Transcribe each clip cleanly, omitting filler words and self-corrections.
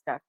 start.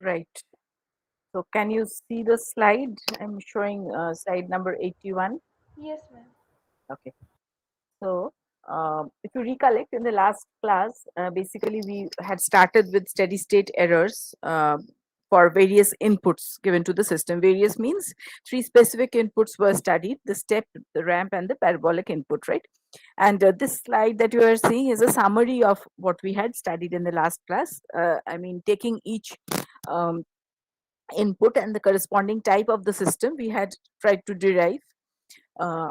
Right. So can you see the slide? I'm showing slide number 81. Yes, ma'am. Okay. So if you recollect in the last class, basically we had started with steady state errors for various inputs given to the system. Various means three specific inputs were studied: the step, the ramp, and the parabolic input, right? And this slide that you are seeing is a summary of what we had studied in the last class. I mean, taking each um, input and the corresponding type of the system, we had tried to derive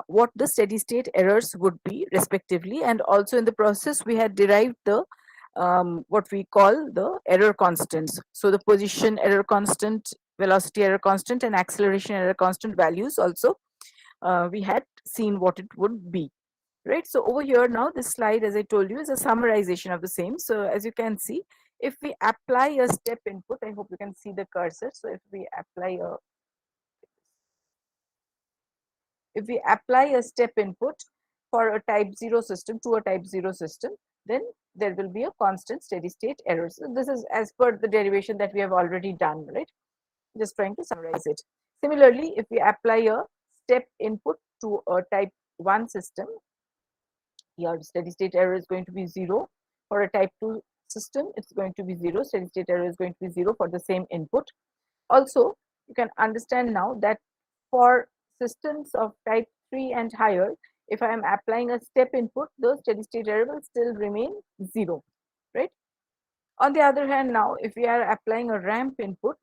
what the steady state errors would be respectively, and also in the process we had derived the what we call the error constants. So the position error constant, velocity error constant, and acceleration error constant values also we had seen what it would be, right? So over here now, this slide, as I told you, is a summarization of the same. So as you can see, if we apply a step input, I hope you can see the cursor. So if we apply a step input for a type 0 system to a type 0 system, then there will be a constant steady state error. So this is as per the derivation that we have already done, right? Just trying to summarize it. Similarly, if we apply a step input to a type 1 system, your steady state error is going to be 0. For a type 2 system, it's going to be 0. Steady state error is going to be 0 for the same input. Also, you can understand now that for systems of type 3 and higher, if I am applying a step input, the steady state error will still remain 0, right? On the other hand, now if we are applying a ramp input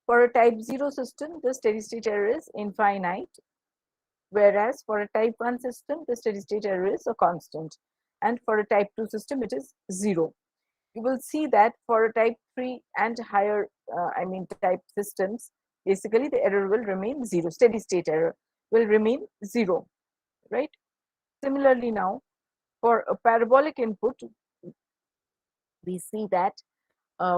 for a type 0 system, the steady state error is infinite, whereas for a type 1 system, the steady state error is a constant, and for a type 2 system, it is 0. You will see that for a type 3 and higher, I mean type systems, basically the error will remain 0. Steady state error will remain 0, right? Similarly now, for a parabolic input, we see that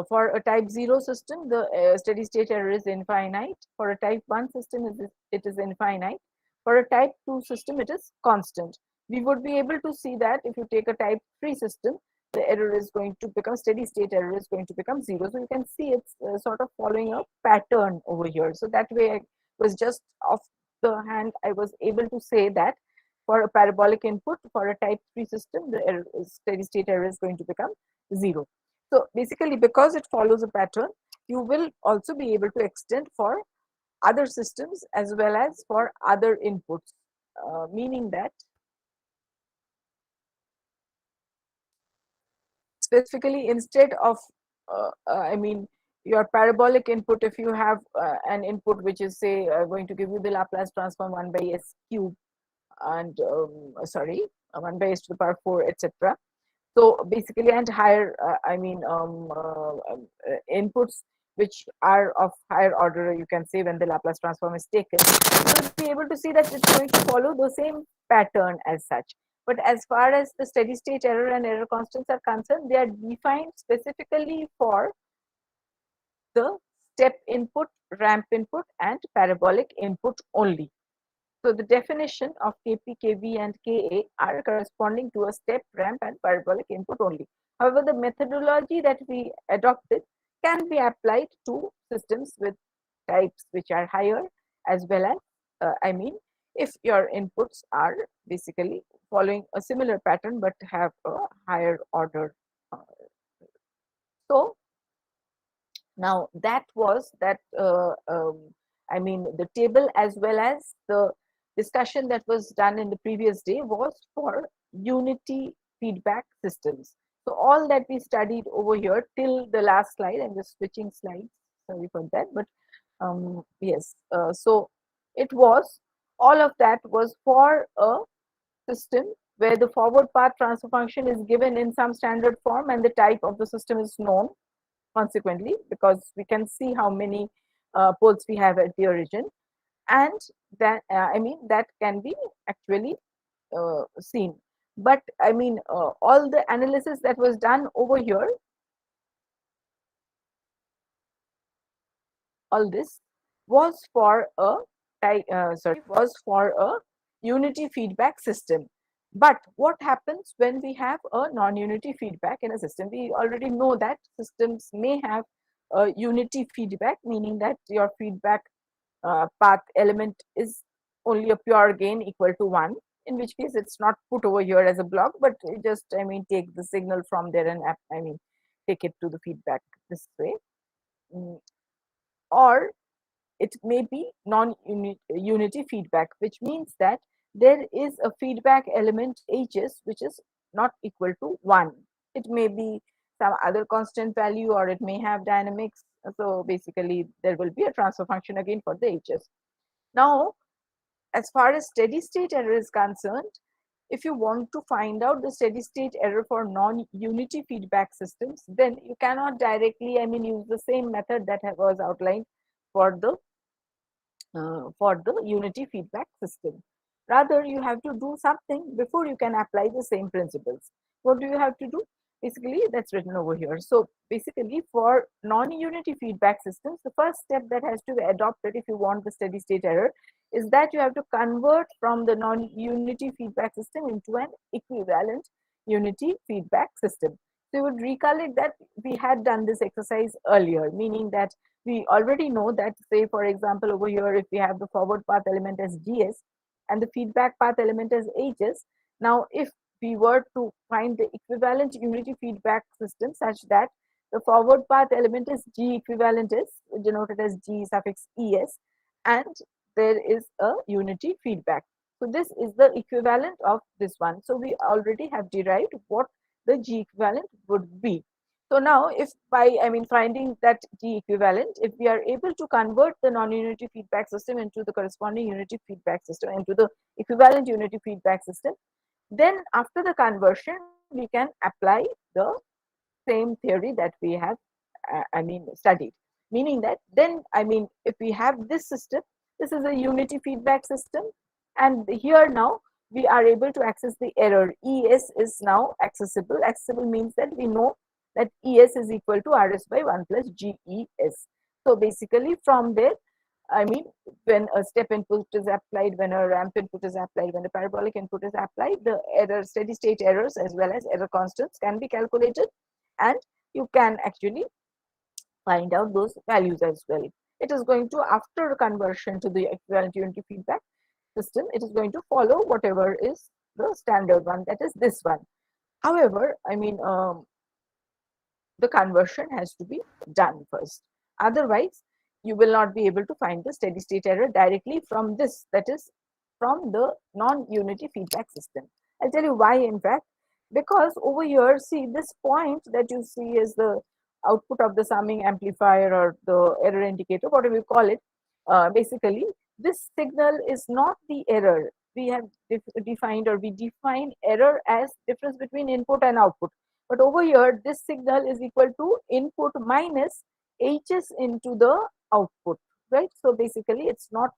for a type 0 system, the steady state error is infinite. For a type 1 system, it is infinite. For a type 2 system, it is constant. We would be able to see that if you take a type 3 system, the error is going to become, steady state error is going to become 0. So you can see it's sort of following a pattern over here. So that way I was just off the hand, I was able to say that for a parabolic input, for a type 3 system, the error, steady state error is going to become 0. So basically, because it follows a pattern, you will also be able to extend for other systems as well as for other inputs, meaning that specifically instead of, I mean, your parabolic input, if you have an input which is say going to give you the Laplace transform 1 by s cube and sorry 1 by s to the power 4, etc. So basically, and higher, inputs which are of higher order, you can say, when the Laplace transform is taken. So you'll be able to see that it's going to follow the same pattern as such. But as far as the steady state error and error constants are concerned, they are defined specifically for the step input, ramp input, and parabolic input only. So the definition of Kp, Kv, and Ka are corresponding to a step, ramp, and parabolic input only. However, the methodology that we adopted can be applied to systems with types which are higher, as well as, if your inputs are basically following a similar pattern but have a higher order. uh, So now that was that, the table as well as the discussion that was done in the previous day was for unity feedback systems. So all that we studied over here till the last slide, I'm just switching slides, sorry for that, but yes, so it was, all of that was for a system where the forward path transfer function is given in some standard form and the type of the system is known consequently, because we can see how many poles we have at the origin, and that, that can be actually seen. But all the analysis that was done over here, all this was for a was for a unity feedback system. But what happens when we have a non-unity feedback in a system? We already know that systems may have a unity feedback, meaning that your feedback path element is only a pure gain equal to 1, in which case it's not put over here as a block, but it just, take the signal from there and take it to the feedback this way. Or it may be non-unity feedback, which means that there is a feedback element hs which is not equal to 1. It may be some other constant value, or it may have dynamics. So basically there will be a transfer function again for the hs. Now, as far as steady state error is concerned, if you want to find out the steady state error for non-unity feedback systems, then you cannot directly, use the same method that was outlined for the unity feedback system. Rather, you have to do something before you can apply the same principles. What do you have to do? Basically, that's written over here. So basically, for non-unity feedback systems, the first step that has to be adopted if you want the steady state error is that you have to convert from the non-unity feedback system into an equivalent unity feedback system. So you would recollect that we had done this exercise earlier, meaning that we already know that, say, for example, over here, if we have the forward path element as gs and the feedback path element as hs, now if we were to find the equivalent unity feedback system such that the forward path element is g equivalent is denoted as g suffix es, and there is a unity feedback. So this is the equivalent of this one. So we already have derived what the g equivalent would be. So now, if by finding that G equivalent, if we are able to convert the non-unity feedback system into the corresponding unity feedback system, into the equivalent unity feedback system, then after the conversion, we can apply the same theory that we have, studied. Meaning that then, if we have this system, this is a unity feedback system, and here now we are able to access the error. ES is now accessible. Accessible means that we know that ES is equal to RS by 1 plus GES. So basically from there, when a step input is applied, when a ramp input is applied, when a parabolic input is applied, the error, steady state errors as well as error constants can be calculated, and you can actually find out those values as well. It is going to, after conversion to the equivalent unity feedback system, it is going to follow whatever is the standard one, that is this one. However, the conversion has to be done first. Otherwise, you will not be able to find the steady state error directly from this, that is from the non-unity feedback system. I'll tell you why, in fact, because over here, see, this point that you see is the output of the summing amplifier or the error indicator, whatever you call it. Basically, this signal is not the error. We have defined, or we define error as difference between input and output. But over here, this signal is equal to input minus hs into the output, right? So basically, it's not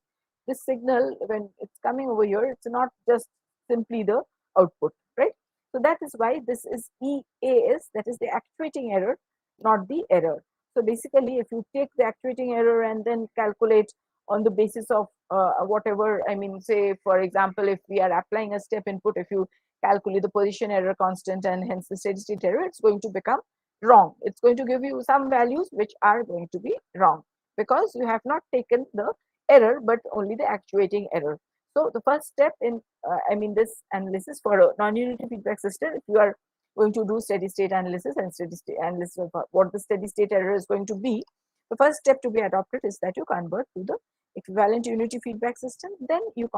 this signal when it's coming over here, it's not just simply the output, right? So that is why this is EAS, that is the actuating error, not the error. So basically, if you take the actuating error and then calculate on the basis of whatever, I mean, say, for example, if we are applying a step input, if you calculate the position error constant and hence the steady state error, it's going to become wrong. It's going to give you some values which are going to be wrong because you have not taken the error but only the actuating error. So the first step in this analysis for a non-unity feedback system, if you are going to do steady state analysis and steady state analysis of what the steady state error is going to be, the first step to be adopted is that you convert to the equivalent unity feedback system. Then you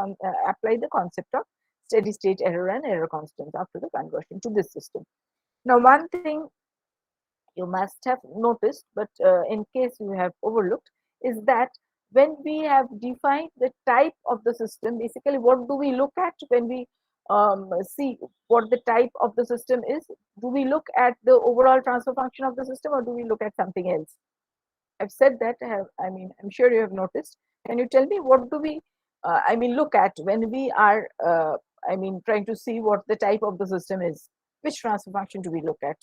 apply the concept of steady state error and error constants after the conversion to this system. Now, one thing you must have noticed, but in case you have overlooked, is that when we have defined the type of the system, basically what do we look at when we see what the type of the system is? Do we look at the overall transfer function of the system or do we look at something else? I've said that, I'm sure you have noticed. Can you tell me what do we, look at when we are, trying to see what the type of the system is? Which transfer function do we look at?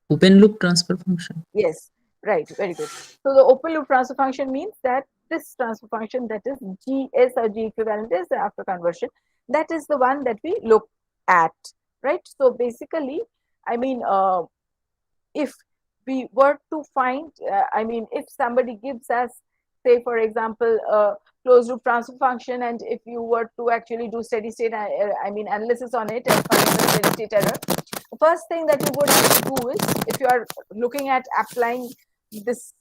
Open loop transfer function. Yes, right, very good. So the open loop transfer function means that this transfer function, that is GS or G equivalent is after conversion, that is the one that we look at, right? So basically, I mean, if we were to find, if somebody gives us, say, for example, a closed loop transfer function, and if you were to actually do steady state, analysis on it and find the steady state error, the first thing that you would have to do is, if you are looking at applying this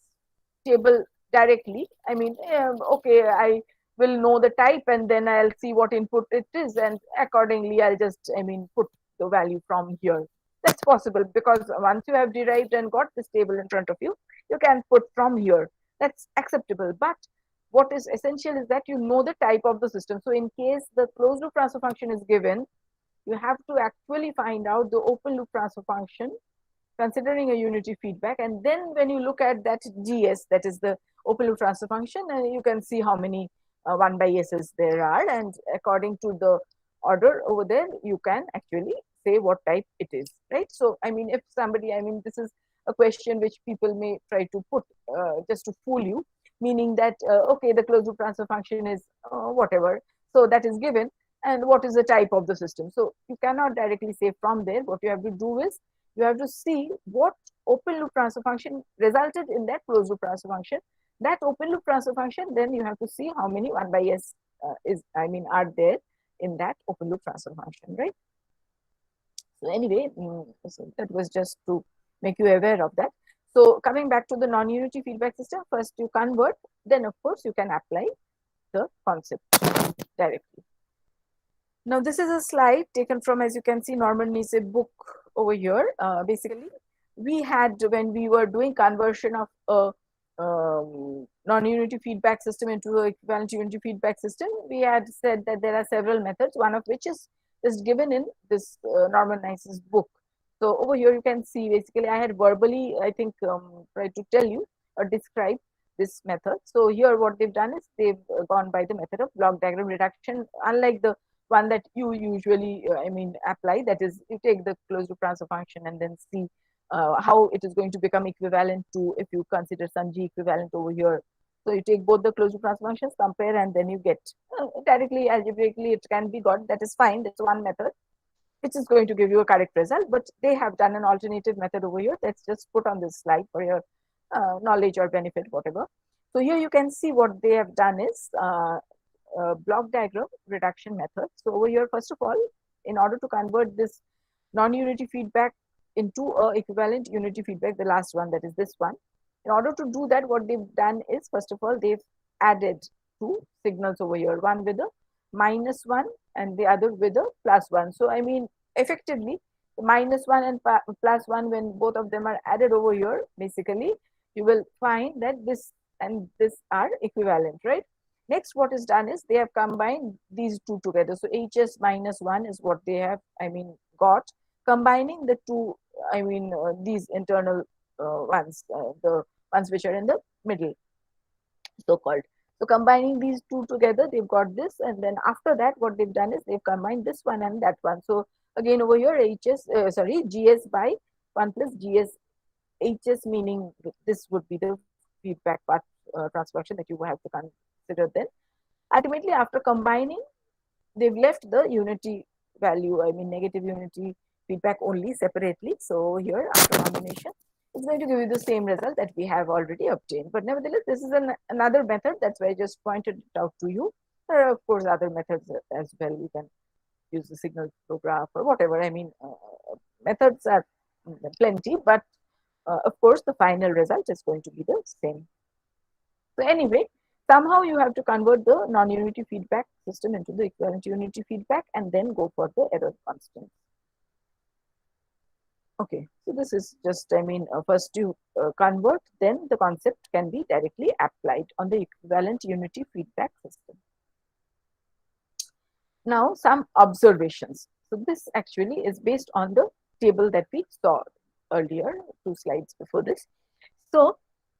table directly, okay, I will know the type and then I'll see what input it is, and accordingly I'll just put the value from here. That's possible because once you have derived and got this table in front of you, you can put from here. That's acceptable. But what is essential is that you know the type of the system. So in case the closed loop transfer function is given, you have to actually find out the open loop transfer function considering a unity feedback. And then when you look at that GS, that is the open loop transfer function, you can see how many 1 by s's there are. And according to the order over there, you can actually say what type it is, right? So, if somebody, this is a question which people may try to put just to fool you, meaning that, okay, the closed loop transfer function is whatever. So that is given. And what is the type of the system? So you cannot directly say from there. What you have to do is you have to see what open loop transfer function resulted in that closed loop transfer function. That open loop transfer function, then you have to see how many 1 by s are there in that open loop transfer function, right? So anyway, so that was just to make you aware of that. So coming back to the non-unity feedback system, first you convert, then of course you can apply the concept directly. Now, this is a slide taken from, as you can see, Norman Neese book over here. Basically, we had, when we were doing conversion of a non-unity feedback system into an equivalent unity feedback system, we had said that there are several methods, one of which is given in this Norman Neese's book. So over here, you can see, basically, I had verbally, I think, tried to tell you or describe this method. So here, what they've done is they've gone by the method of block diagram reduction, unlike the one that you usually apply, that is, you take the closed loop transfer function and then see how it is going to become equivalent to, if you consider some G equivalent over here. So you take both the closed loop transfer functions, compare, and then you get directly, algebraically it can be got. That is fine. That's one method which is going to give you a correct result, but they have done an alternative method over here. That's just put on this slide for your knowledge or benefit, whatever. So here you can see what they have done is block diagram reduction method. So over here, first of all, in order to convert this non-unity feedback into a equivalent unity feedback, the last one, that is this one. In order to do that, what they've done is, first of all, they've added two signals over here, one with a -1 and the other with a +1. So effectively, -1 and +1, when both of them are added over here, basically you will find that this and this are equivalent, right? Next, what is done is they have combined these two together. So HS minus 1 is what they have, got. Combining the two, these internal ones, the ones which are in the middle, so-called. So combining these two together, they've got this, and then after that, what they've done is they've combined this one and that one. So again, over here, GS by 1 plus GS, HS meaning this would be the feedback path transformation that you have to consider then. Ultimately, after combining, they've left the unity value, negative unity feedback only separately. So here, after combination, it's going to give you the same result that we have already obtained. But nevertheless, this is another method. That's why I just pointed it out to you. There are, of course, other methods as well. You can use the signal flow graph or whatever. Methods are plenty, but of course, the final result is going to be the same. So anyway, somehow you have to convert the non-unity feedback system into the equivalent unity feedback and then go for the error constant. Okay, so this is just, first you convert, then the concept can be directly applied on the equivalent unity feedback system. Now, some observations. So this actually is based on the table that we saw earlier, 2 slides before this. So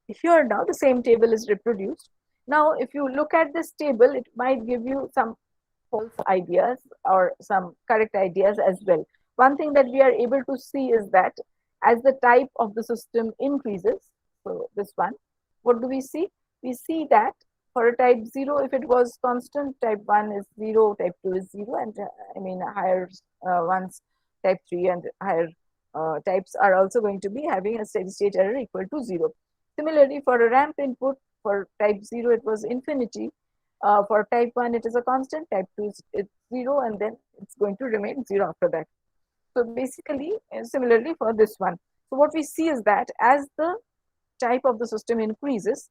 here now the same table is reproduced. Now, if you look at this table, it might give you some false ideas or some correct ideas as well. One thing that we are able to see is that as the type of the system increases, so this one, what do we see? We see that for a type 0, if it was constant, type 1 is 0, type 2 is 0, and higher ones, type 3 and higher types are also going to be having a steady state error equal to 0. Similarly, for a ramp input, for type 0, it was infinity. For type 1, it is a constant, type 2 is 0, and then it's going to remain 0 after that. So basically, similarly for this one. So what we see is that as the type of the system increases,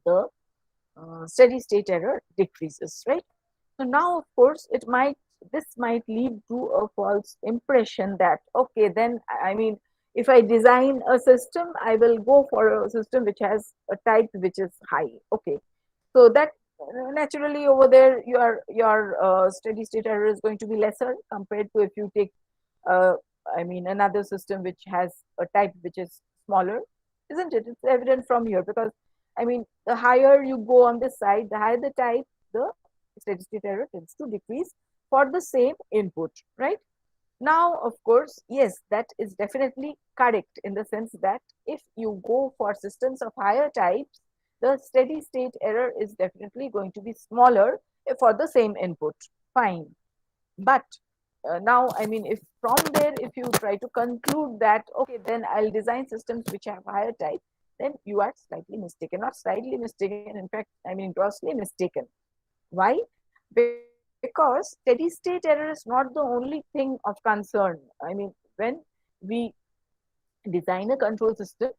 the steady state error decreases, right? So now, of course, this might lead to a false impression that, okay, then, if I design a system, I will go for a system which has a type which is high. Okay, so that naturally over there, your steady state error is going to be lesser compared to if you take, another system which has a type which is smaller, isn't it? It's evident from here because, the higher you go on this side, the higher the type, the steady state error tends to decrease for the same input, right? Now, of course, yes, that is definitely correct in the sense that if you go for systems of higher types, the steady state error is definitely going to be smaller for the same input. Fine. But now, if from there, if you try to conclude that, okay, then I'll design systems which have higher type, then you are slightly mistaken, not slightly mistaken, in fact, grossly mistaken. Why? Because steady state error is not the only thing of concern. When we design a control system,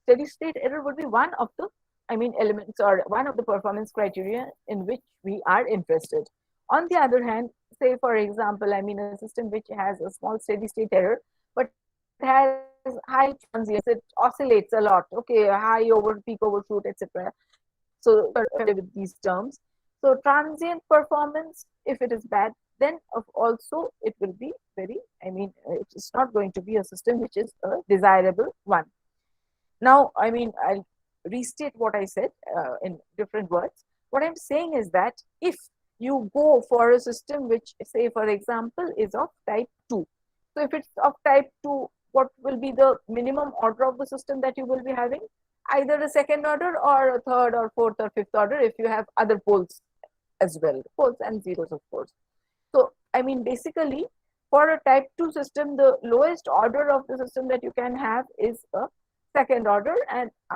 steady state error would be one of the elements or one of the performance criteria in which we are interested. On the other hand, say for example, a system which has a small steady state error but has high transients, it oscillates a lot, okay, high over peak overshoot, etc. So with these terms, so transient performance, if it is bad, then also it will be very, it's not going to be a system which is a desirable one. Now, I'll restate what I said in different words. What I'm saying is that if you go for a system which, say, for example, is of type 2. So if it's of type 2, what will be the minimum order of the system that you will be having? Either a second order or a third or fourth or fifth order if you have other poles as well, poles and zeros, of course. So, basically, for a type 2 system, the lowest order of the system that you can have is a second order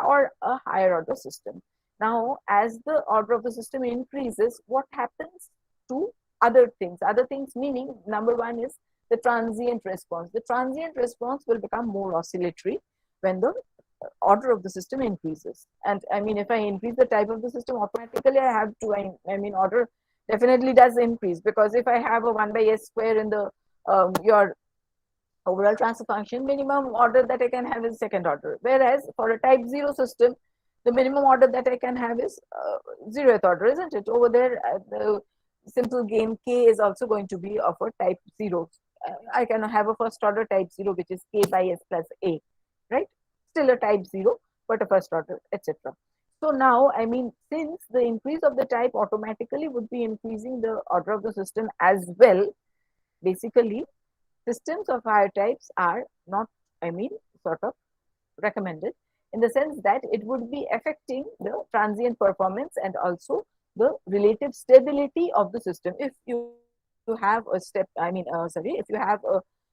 or a higher order system. Now, as the order of the system increases, what happens to other things? Other things meaning, number one is the transient response. The transient response will become more oscillatory when the order of the system increases. And if I increase the type of the system, automatically I have to, order definitely does increase, because if I have a 1 by s square in the your overall transfer function, minimum order that I can have is second order. Whereas for a type 0 system, the minimum order that I can have is 0th order, isn't it? Over there, the simple game k is also going to be of a type 0. I can have a first order type 0, which is k by s plus a, right? Still a type 0, but a first order, etc. So now, I mean, since the increase of the type automatically would be increasing the order of the system as well, basically, systems of higher types are not, I mean, sort of recommended, in the sense that it would be affecting the transient performance and also the relative stability of the system. If you have a if you have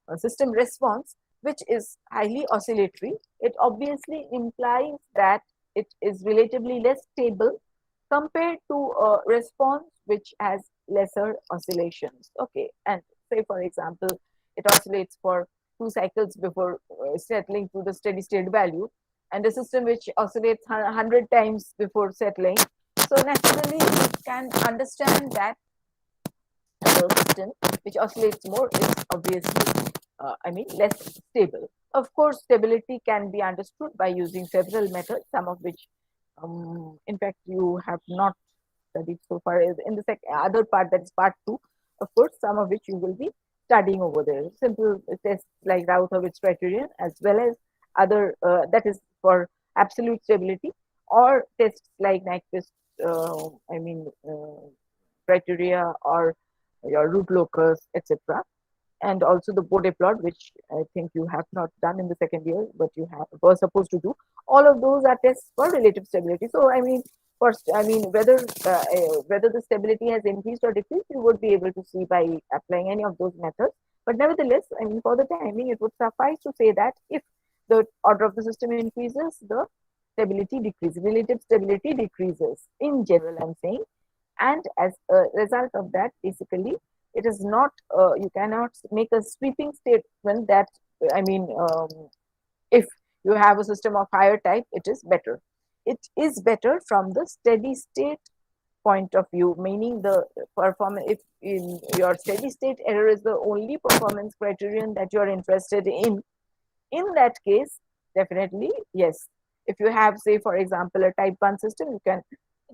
a system response which is highly oscillatory, it obviously implies that it is relatively less stable compared to a response which has lesser oscillations. Okay, and say for example, it oscillates for 2 cycles before settling to the steady state value, and a system which oscillates 100 times before settling. So naturally, you can understand that the system which oscillates more is obviously, less stable. Of course, stability can be understood by using several methods, some of which, in fact, you have not studied so far. In the other part, that is part 2, of course, some of which you will be studying over there. Simple tests like Raut-Hurwitz criterion, as well as other, that is for absolute stability, or tests like Nyquist, criteria, or your root locus, etc. And also the Bode plot, which I think you have not done in the second year, but you were supposed to do. All of those are tests for relative stability. So I mean, first, I mean, whether the stability has increased or decreased, you would be able to see by applying any of those methods. But nevertheless, I mean, for the timing, it would suffice to say that if the order of the system increases, the stability decreases, relative stability decreases. In general, I'm saying, and as a result of that, basically, it is not, you cannot make a sweeping statement that, I mean, if you have a system of higher type, it is better. It is better from the steady state point of view, meaning the performance, if in your steady state error is the only performance criterion that you're interested in that case, definitely, yes. If you have, say, for example, a type 1 system, you can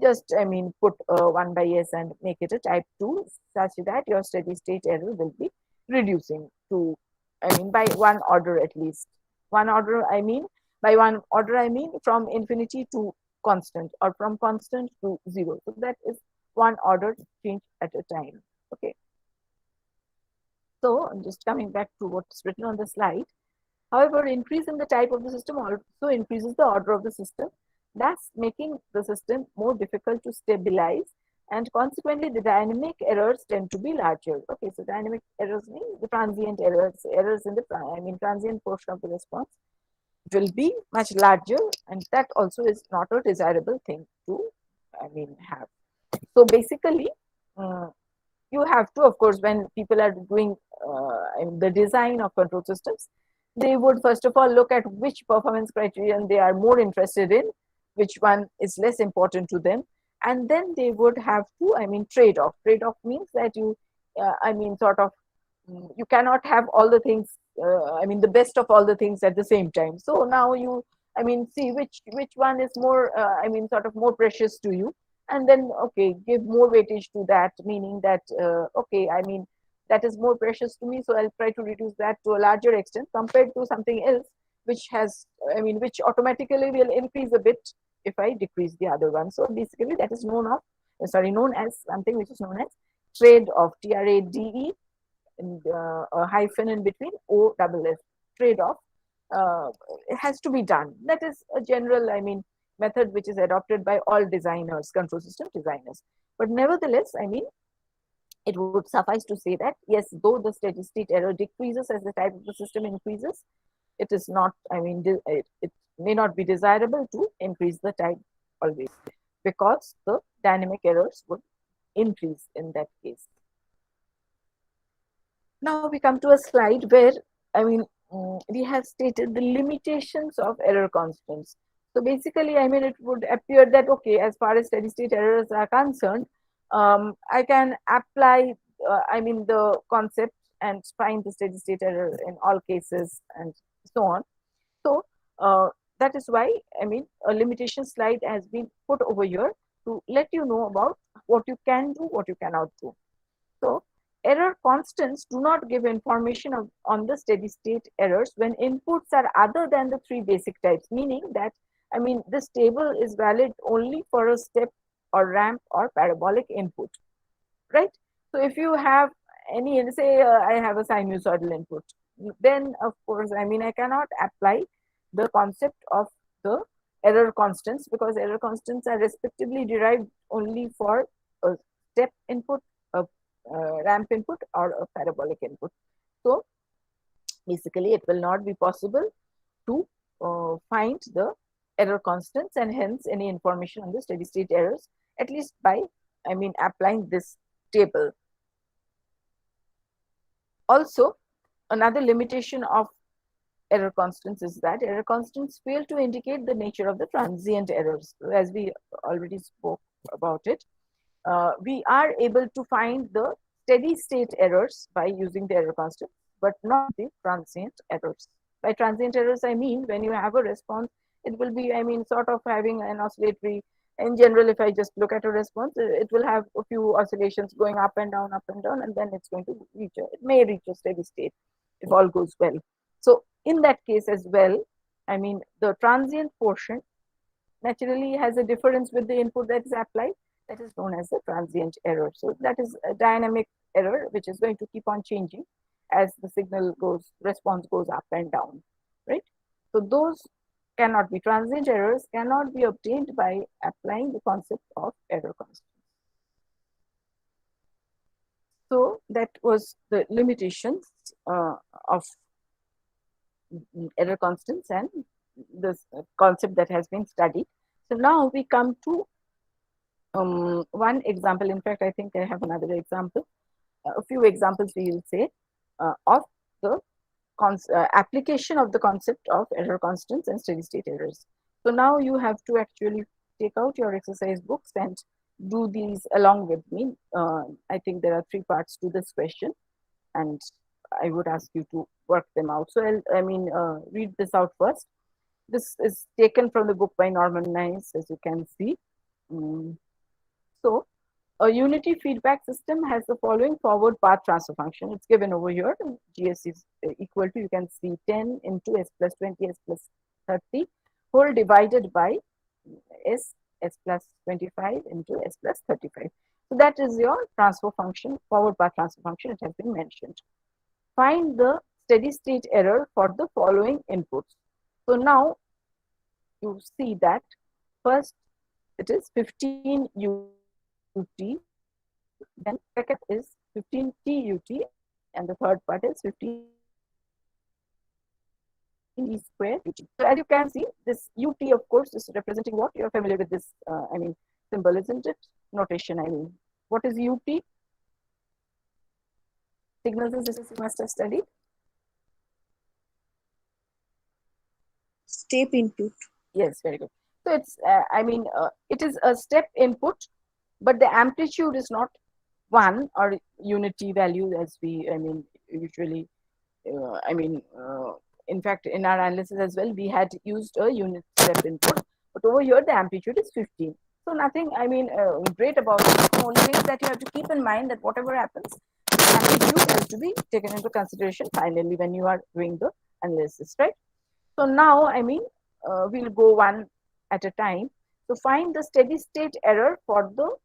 just, I mean, put 1 by s and make it a type 2, such that your steady state error will be reducing to, I mean, by 1 order at least. 1 order, I mean, by 1 order, I mean from infinity to constant, or from constant to 0. So that is 1 order change at a time. Okay. So I'm just coming back to what's written on the slide. However, increase in the type of the system also increases the order of the system, thus making the system more difficult to stabilize, and consequently the dynamic errors tend to be larger. Okay, so dynamic errors mean the transient errors in the transient portion of the response will be much larger, and that also is not a desirable thing to, have. So basically, you have to, of course, when people are doing the design of control systems, they would first of all look at which performance criterion they are more interested in, which one is less important to them, and then they would have to, trade off. Trade off means that you, you cannot have all the things, the best of all the things at the same time. So now you, see which one is more, more precious to you, and then, okay, give more weightage to that, meaning that, okay, that is more precious to me, so I'll try to reduce that to a larger extent compared to something else which has, which automatically will increase a bit if I decrease the other one. So basically, that is known as something which is known as trade-off, TRADE, and a hyphen in between, OFF, trade-off. It has to be done. That is a general, method which is adopted by all designers, control system designers. But nevertheless, it would suffice to say that, yes, though the steady state error decreases as the type of the system increases, it is not, it may not be desirable to increase the type always, because the dynamic errors would increase in that case. Now we come to a slide where, we have stated the limitations of error constants. So basically, it would appear that, okay, as far as steady state errors are concerned, I can apply, the concept and find the steady state error in all cases and so on. So that is why, I mean, a limitation slide has been put over here to let you know about what you can do, what you cannot do. So error constants do not give information on the steady state errors when inputs are other than the three basic types, meaning that, I mean, this table is valid only for a step or ramp or parabolic input, right? So if you have any, say, I have a sinusoidal input, then of course, I mean, I cannot apply the concept of the error constants, because error constants are respectively derived only for a step input, a ramp input, or a parabolic input. So basically, it will not be possible to find the error constants and hence any information on the steady state errors, at least by, I mean, applying this table. Also, another limitation of error constants is that error constants fail to indicate the nature of the transient errors. As we already spoke about it, we are able to find the steady state errors by using the error constant, but not the transient errors. By transient errors, I mean when you have a response, it will be, I mean, sort of having an oscillatory. In general, if I just look at a response, it will have a few oscillations going up and down, and then it's going to reach, it may reach a steady state if all goes well. So in that case as well, I mean, the transient portion naturally has a difference with the input that is applied, that is known as the transient error. So that is a dynamic error which is going to keep on changing as the signal goes, response goes up and down, right? So those cannot be, transient errors cannot be obtained by applying the concept of error constants. So that was the limitations of error constants and this concept that has been studied. So now we come to one example. In fact, I think I have another example. A few examples we will say of the application of the concept of error constants and steady state errors. So now you have to actually take out your exercise books and do these along with me. I think there are 3 parts to this question, and I would ask you to work them out. So read this out first. This is taken from the book by Norman Nice, as you can see. So a unity feedback system has the following forward path transfer function. It's given over here. GS is equal to, you can see, 10 into s plus 20, s plus 30, whole divided by s plus 25 into s plus 35. So that is your transfer function, forward path transfer function. It has been mentioned. Find the steady state error for the following inputs. So now you see that first it is 15 UT, then second is 15 TUT, and the third part is 15 E square UT. So as you can see, this UT, of course, is representing what? You're familiar with this, symbol, isn't it? Notation, I mean. What is UT? Signals and systems you must have studied. Step input. Yes, very good. So it's, it is a step input, but the amplitude is not 1 or unity value as we, usually, in fact, in our analysis as well, we had used a unit step input, but over here the amplitude is 15. So nothing, great about it. The only thing is that you have to keep in mind that whatever happens, the amplitude has to be taken into consideration finally when you are doing the analysis, right? So now, we'll go one at a time. So find the steady state error for the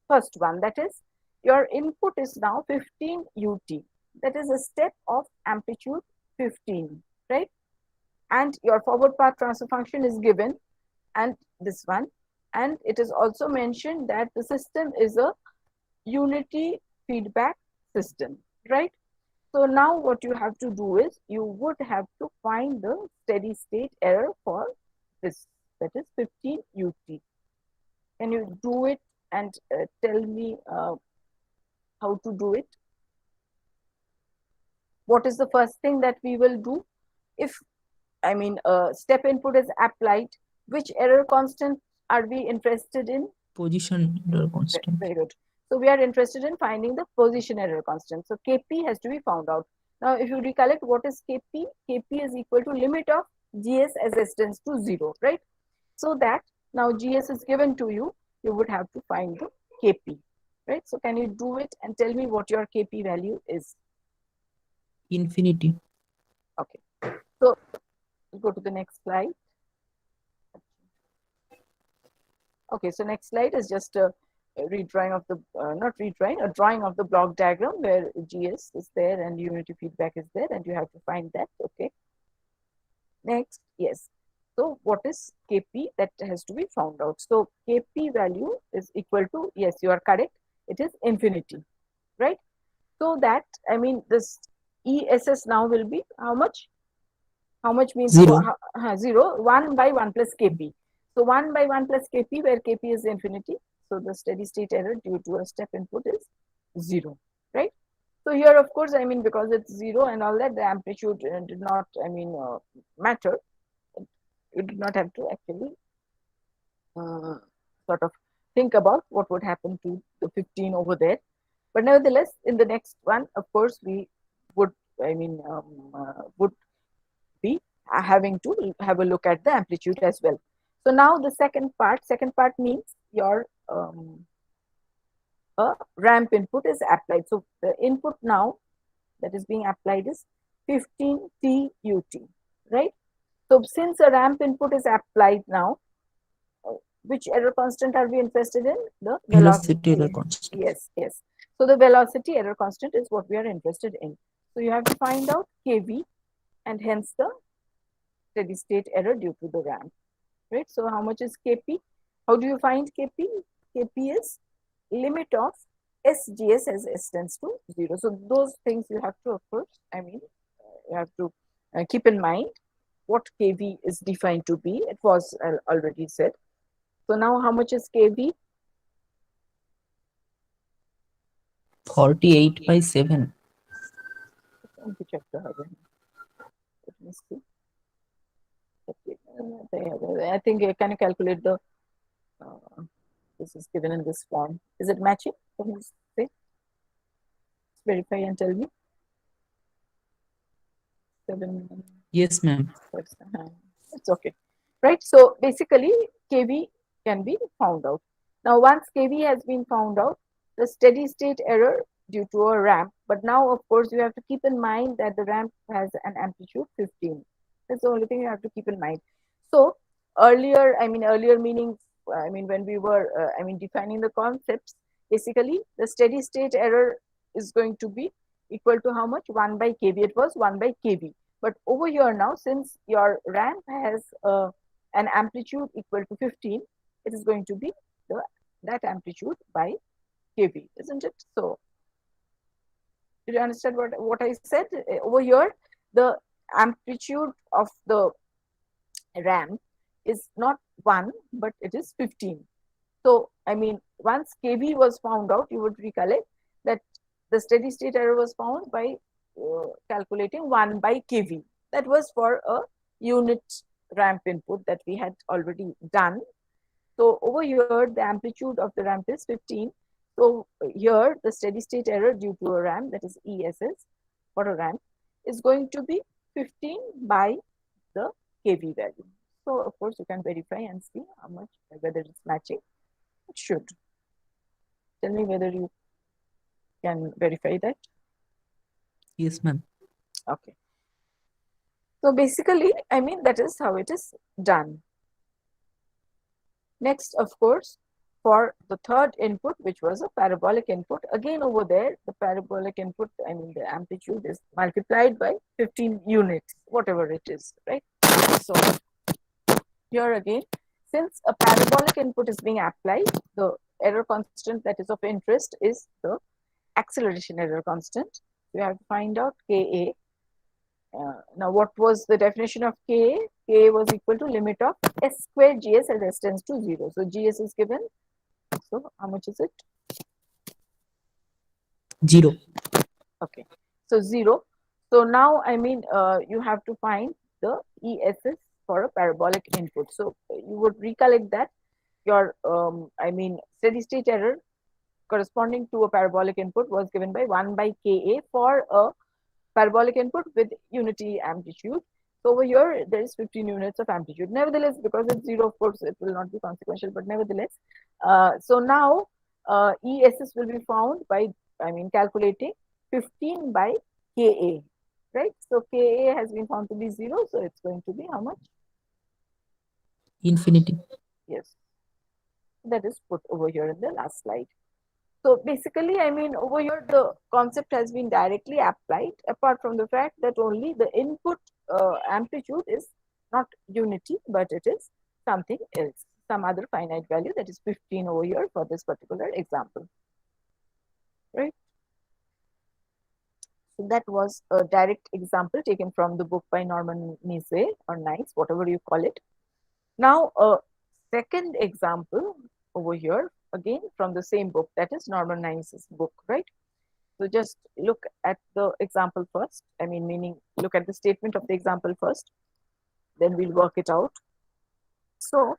first one, that is, your input is now 15 UT. That is a step of amplitude 15, right? And your forward path transfer function is given, and this one. And it is also mentioned that the system is a unity feedback system, right? So now what you have to do is you would have to find the steady state error for this, that is 15 UT. Can you do it and tell me how to do it? What is the first thing that we will do? If, step input is applied, which error constant are we interested in? Position error constant. Very good. So we are interested in finding the position error constant. So Kp has to be found out. Now, if you recollect, what is Kp? Kp is equal to limit of GS as S tends to 0, right? So that now GS is given to you, you would have to find the KP, right? So can you do it and tell me what your KP value is? Infinity. Okay. So we'll go to the next slide. Okay, so next slide is just a redrawing of the, not redrawing, a drawing of the block diagram where GS is there and unity feedback is there and you have to find that, okay. Next, yes. So what is Kp? That has to be found out. So Kp value is equal to, yes, you are correct, it is infinity, right? So that, I mean, this ESS now will be how much? How much means 0. 0, 1 by 1 plus Kp. So 1 by 1 plus Kp, where Kp is infinity. So the steady state error due to a step input is 0, right? So here, of course, I mean, because it's 0 and all that, the amplitude did not, I mean, matter. You did not have to actually sort of think about what would happen to the 15 over there. But nevertheless, in the next one, of course, we would, I mean, would be having to have a look at the amplitude as well. So now the second part means your a ramp input is applied. So the input now that is being applied is 15 TUT, right? So since a ramp input is applied now, which error constant are we interested in? The Velocity error velocity. constant. Yes, yes. So the velocity error constant is what we are interested in. So you have to find out KV and hence the steady state error due to the ramp, right? So how much is KP? How do you find KP? KP is limit of SGS as S tends to 0. So those things you have to, of course, I mean, you have to keep in mind what KV is defined to be. It was already said. So now how much is KV? 48 by 7. Let me check the other. Let me see. I think can you calculate the, this is given in this form. Is it matching? Can you say? Verify and tell me. 7. Yes, ma'am. It's okay, right? So basically, KV can be found out. Now, once KV has been found out, the steady state error due to a ramp. But now, of course, you have to keep in mind that the ramp has an amplitude 15. That's the only thing you have to keep in mind. So earlier, I mean, earlier meaning, I mean, when we were, I mean, defining the concepts, basically the steady state error is going to be equal to how much? 1 by kV. It was 1 by kV. But over here now, since your ramp has an amplitude equal to 15, it is going to be that amplitude by kV, isn't it? So, did you understand what I said? Over here, the amplitude of the ramp is not 1, but it is 15. So, I mean, once kV was found out, you would recollect that the steady state error was found by calculating 1 by kV. That was for a unit ramp input that we had already done. So over here, the amplitude of the ramp is 15. So here, the steady state error due to a ramp, that is ESS for a ramp, is going to be 15 by the kV value. So of course, you can verify and see how much, whether it's matching. It should. Tell me whether you can verify that. Yes, ma'am. Okay. So basically, I mean, that is how it is done. Next, of course, for the third input, which was a parabolic input, again over there, the parabolic input, I mean, the amplitude is multiplied by 15 units, whatever it is, right? So here again, since a parabolic input is being applied, the error constant that is of interest is the acceleration error constant. We have to find out Ka. Now, what was the definition of Ka? Ka was equal to limit of S squared Gs as S tends to 0. So, Gs is given. So, how much is it? 0. Okay. So, 0. So, now, I mean, you have to find the ESS for a parabolic input. So, you would recollect that your, I mean, steady state error corresponding to a parabolic input was given by 1 by Ka for a parabolic input with unity amplitude. So over here, there is 15 units of amplitude. Nevertheless, because it's zero, of course, it will not be consequential, but nevertheless. So now ESS will be found by, calculating 15 by KA, right? So KA has been found to be zero, so it's going to be how much? Infinity. Yes, that is put over here in the last slide. So basically, over here, the concept has been directly applied, apart from the fact that only the input amplitude is not unity, but it is something else, some other finite value, that is 15 over here for this particular example, right? So that was a direct example taken from the book by Norman Nice or Nice, whatever you call it. Now, a second example over here, again from the same book, that is Norman Nice's book, right? So just look at the example first. Meaning look at the statement of the example first, then we'll work it out. So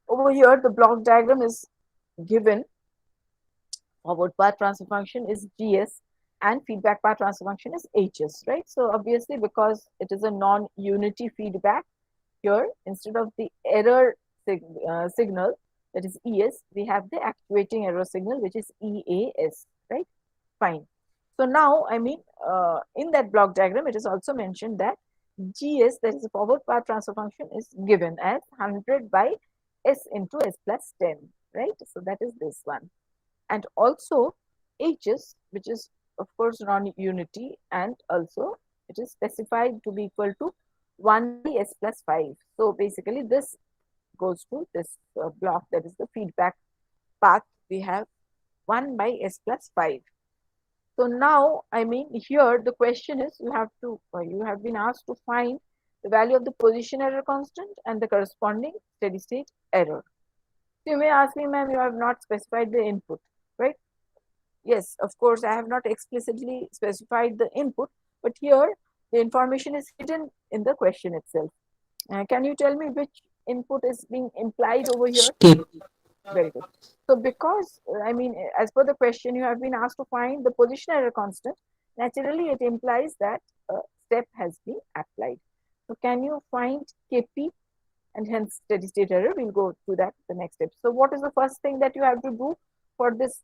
over here, the block diagram is given. Forward path transfer function is GS and feedback path transfer function is HS, right? So obviously, because it is a non-unity feedback, here instead of the error signal, that is ES, we have the actuating error signal, which is EAS, right? Fine. So now, in that block diagram, it is also mentioned that GS, that is a forward path transfer function, is given as 100 by S into S plus 10, right? So that is this one. And also HS, which is of course non-unity, and also it is specified to be equal to 1 by S plus 5. So basically this goes to this block, that is the feedback path. We have 1 by S plus 5. So now, here the question is, you have been asked to find the value of the position error constant and the corresponding steady state error. So you may ask me, ma'am, you have not specified the input, right? Yes, of course, I have not explicitly specified the input, but here the information is hidden in the question itself. Can you tell me which input is being implied over here? Step. Very good. So because, as per the question, you have been asked to find the position error constant. Naturally, it implies that a step has been applied. So can you find Kp and hence steady state error? We'll go to that the next step. So what is the first thing that you have to do for this,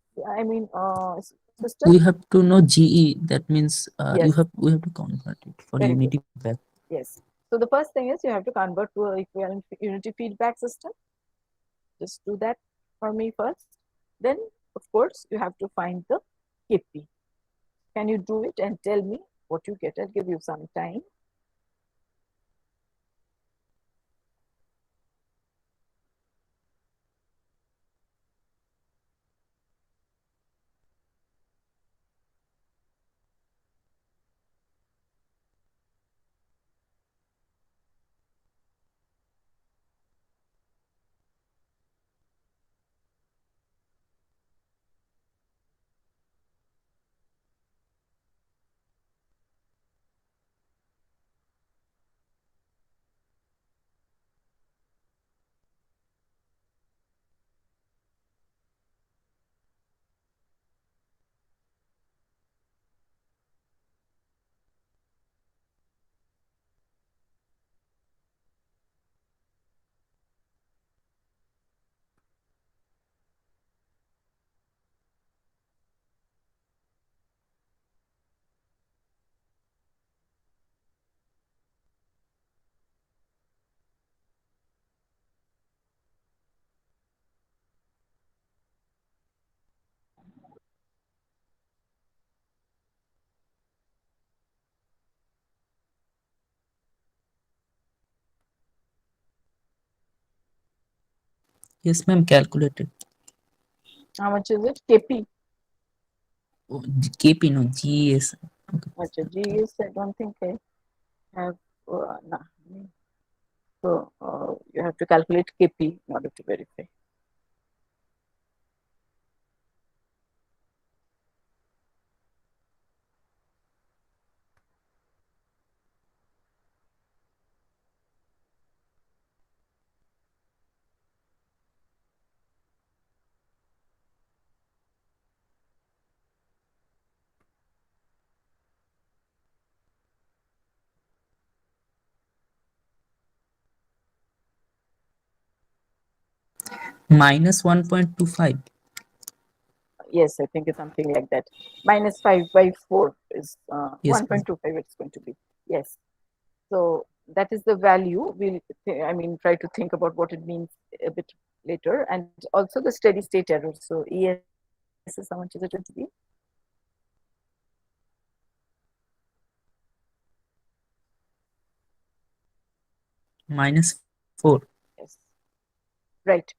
system? We have to know GE. That means Yes, we have to convert it for very good. unity feedback. Yes. So the first thing is you have to convert to a equivalent unity feedback system. Just do that for me first. Then, of course, you have to find the Kp. Can you do it and tell me what you get? I'll give you some time. Yes, ma'am. Calculated. How much is it? Kp. Oh, KP, no, GES. Okay. Achha, GS, I don't think I have. Nah. So you have to calculate Kp in order to verify. Minus 1.25. Yes, I think it's something like that. Minus 5 by 4 is Yes, ma'am. 1.25 it's going to be. Yes. So that is the value. I mean, try to think about what it means a bit later, and also the steady state error. So ES is how much is it going to be? Minus 4. Yes. Right.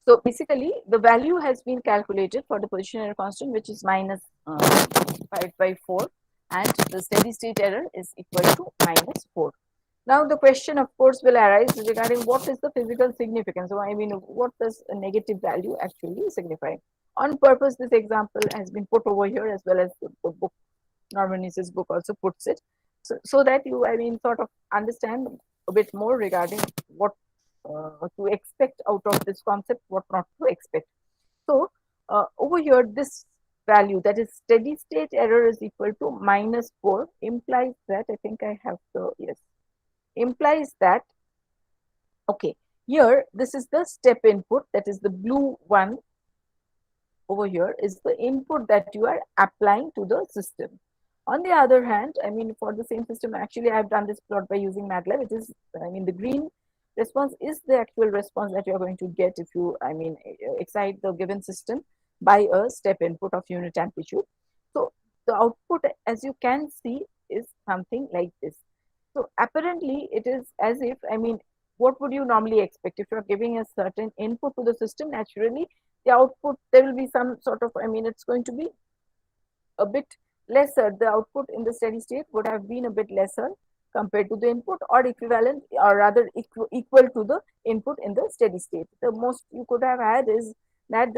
So basically, the value has been calculated for the position error constant, which is minus 5 by 4, and the steady state error is equal to minus 4. Now, the question, of course, will arise regarding what is the physical significance. So, I mean, what does a negative value actually signify? On purpose, this example has been put over here, as well as the book, Norman Nice's book also puts it, so that you, I mean, sort of understand a bit more regarding what to expect out of this concept, what not to expect. So, over here, this value, that is steady state error, is equal to minus 4, implies that, I think I have the, yes, implies that, okay, here this is the step input, that is the blue one over here is the input that you are applying to the system. On the other hand, I mean, for the same system, actually I've done this plot by using MATLAB. It is, I mean, the green response is the actual response that you're going to get if you, I mean, excite the given system by a step input of unit amplitude. So the output, as you can see, is something like this. So apparently it is as if, I mean, what would you normally expect? If you're giving a certain input to the system, naturally the output, there will be some sort of, I mean, it's going to be a bit lesser. The output in the steady state would have been a bit lesser compared to the input, or equivalent, or rather equal to the input in the steady state. The most you could have had is that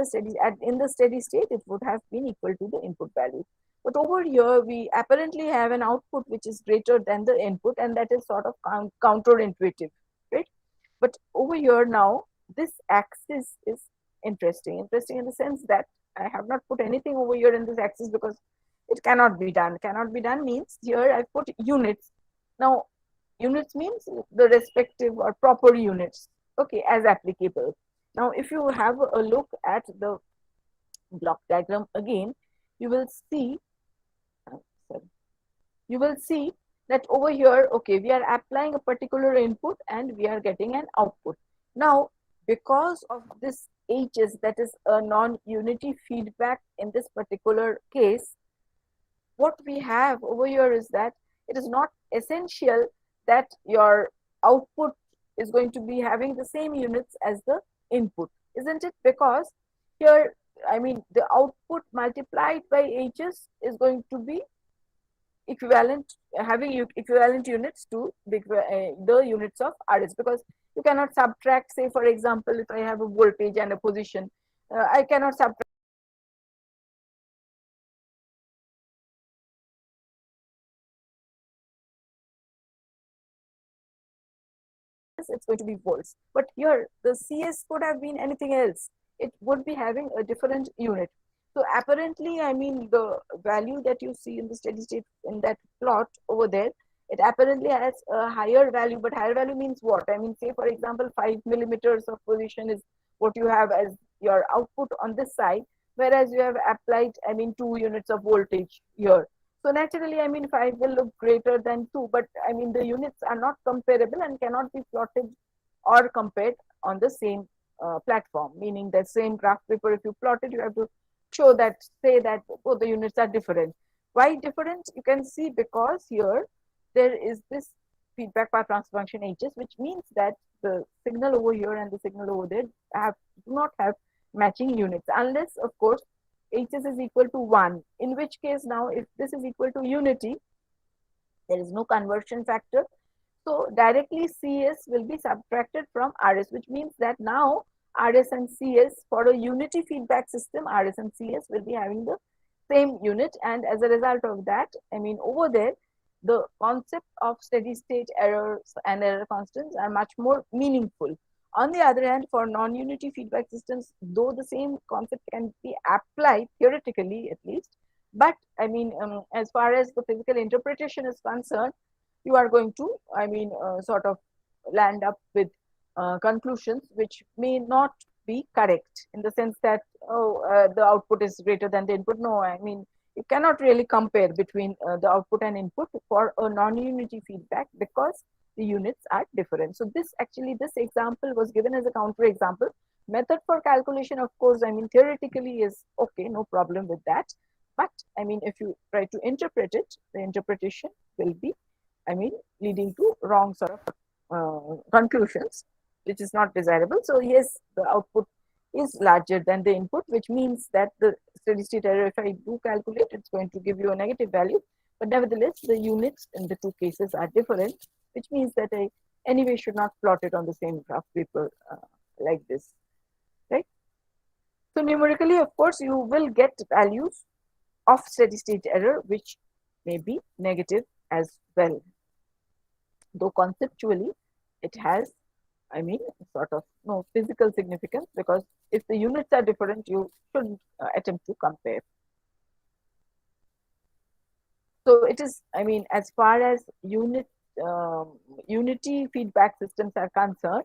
in the steady state, it would have been equal to the input value. But over here, we apparently have an output which is greater than the input, and that is sort of counterintuitive, right? But over here now, this axis is interesting. Interesting in the sense that I have not put anything over here in this axis because it cannot be done. Cannot be done means here I put units. Now, units means the respective or proper units, okay, as applicable. Now, if you have a look at the block diagram again, you will see, sorry, you will see that over here, okay, we are applying a particular input and we are getting an output. Now, because of this H's, that is a non-unity feedback in this particular case, what we have over here is that it is not essential that your output is going to be having the same units as the input, isn't it? Because here, I mean, the output multiplied by H's is going to be equivalent, having equivalent units to the units of RS, because you cannot subtract, say for example, if I have a voltage and a position, I cannot subtract it's going to be volts. But here the CS could have been anything else. It would be having a different unit. So apparently, I mean, the value that you see in the steady state in that plot over there, it apparently has a higher value, but higher value means what? I mean, say for example, 5 millimeters of position is what you have as your output on this side, whereas you have applied, I mean, 2 units of voltage here. So naturally, I mean, 5 will look greater than 2, but I mean, the units are not comparable and cannot be plotted or compared on the same platform, meaning the same graph paper, if you plot it, you have to show that, say that both the units are different. Why different? You can see because here there is this feedback path transfer function Hs, which means that the signal over here and the signal over there do not have matching units, unless, of course, Hs is equal to 1, in which case now if this is equal to unity, there is no conversion factor. So directly CS will be subtracted from RS, which means that now RS and CS, for a unity feedback system, RS and CS will be having the same unit, and as a result of that, I mean, over there, the concept of steady state errors and error constants are much more meaningful. On the other hand, for non-unity feedback systems, though the same concept can be applied theoretically at least, but I mean, as far as the physical interpretation is concerned, you are going to, I mean, sort of land up with conclusions which may not be correct in the sense that, the output is greater than the input. No, I mean, you cannot really compare between the output and input for a non-unity feedback because the units are different. So this example was given as a counter example. Method for calculation, of course, I mean, theoretically is okay, no problem with that. But I mean, if you try to interpret it, the interpretation will be, I mean, leading to wrong sort of conclusions, which is not desirable. So yes, the output is larger than the input, which means that the steady state error, if I do calculate, it's going to give you a negative value. But nevertheless, the units in the two cases are different, which means that I anyway should not plot it on the same graph paper like this, right? So numerically, of course, you will get values of steady state error, which may be negative as well. Though conceptually, it has, I mean, sort of no physical significance, because if the units are different, you shouldn't attempt to compare. So it is, I mean, as far as unity feedback systems are concerned,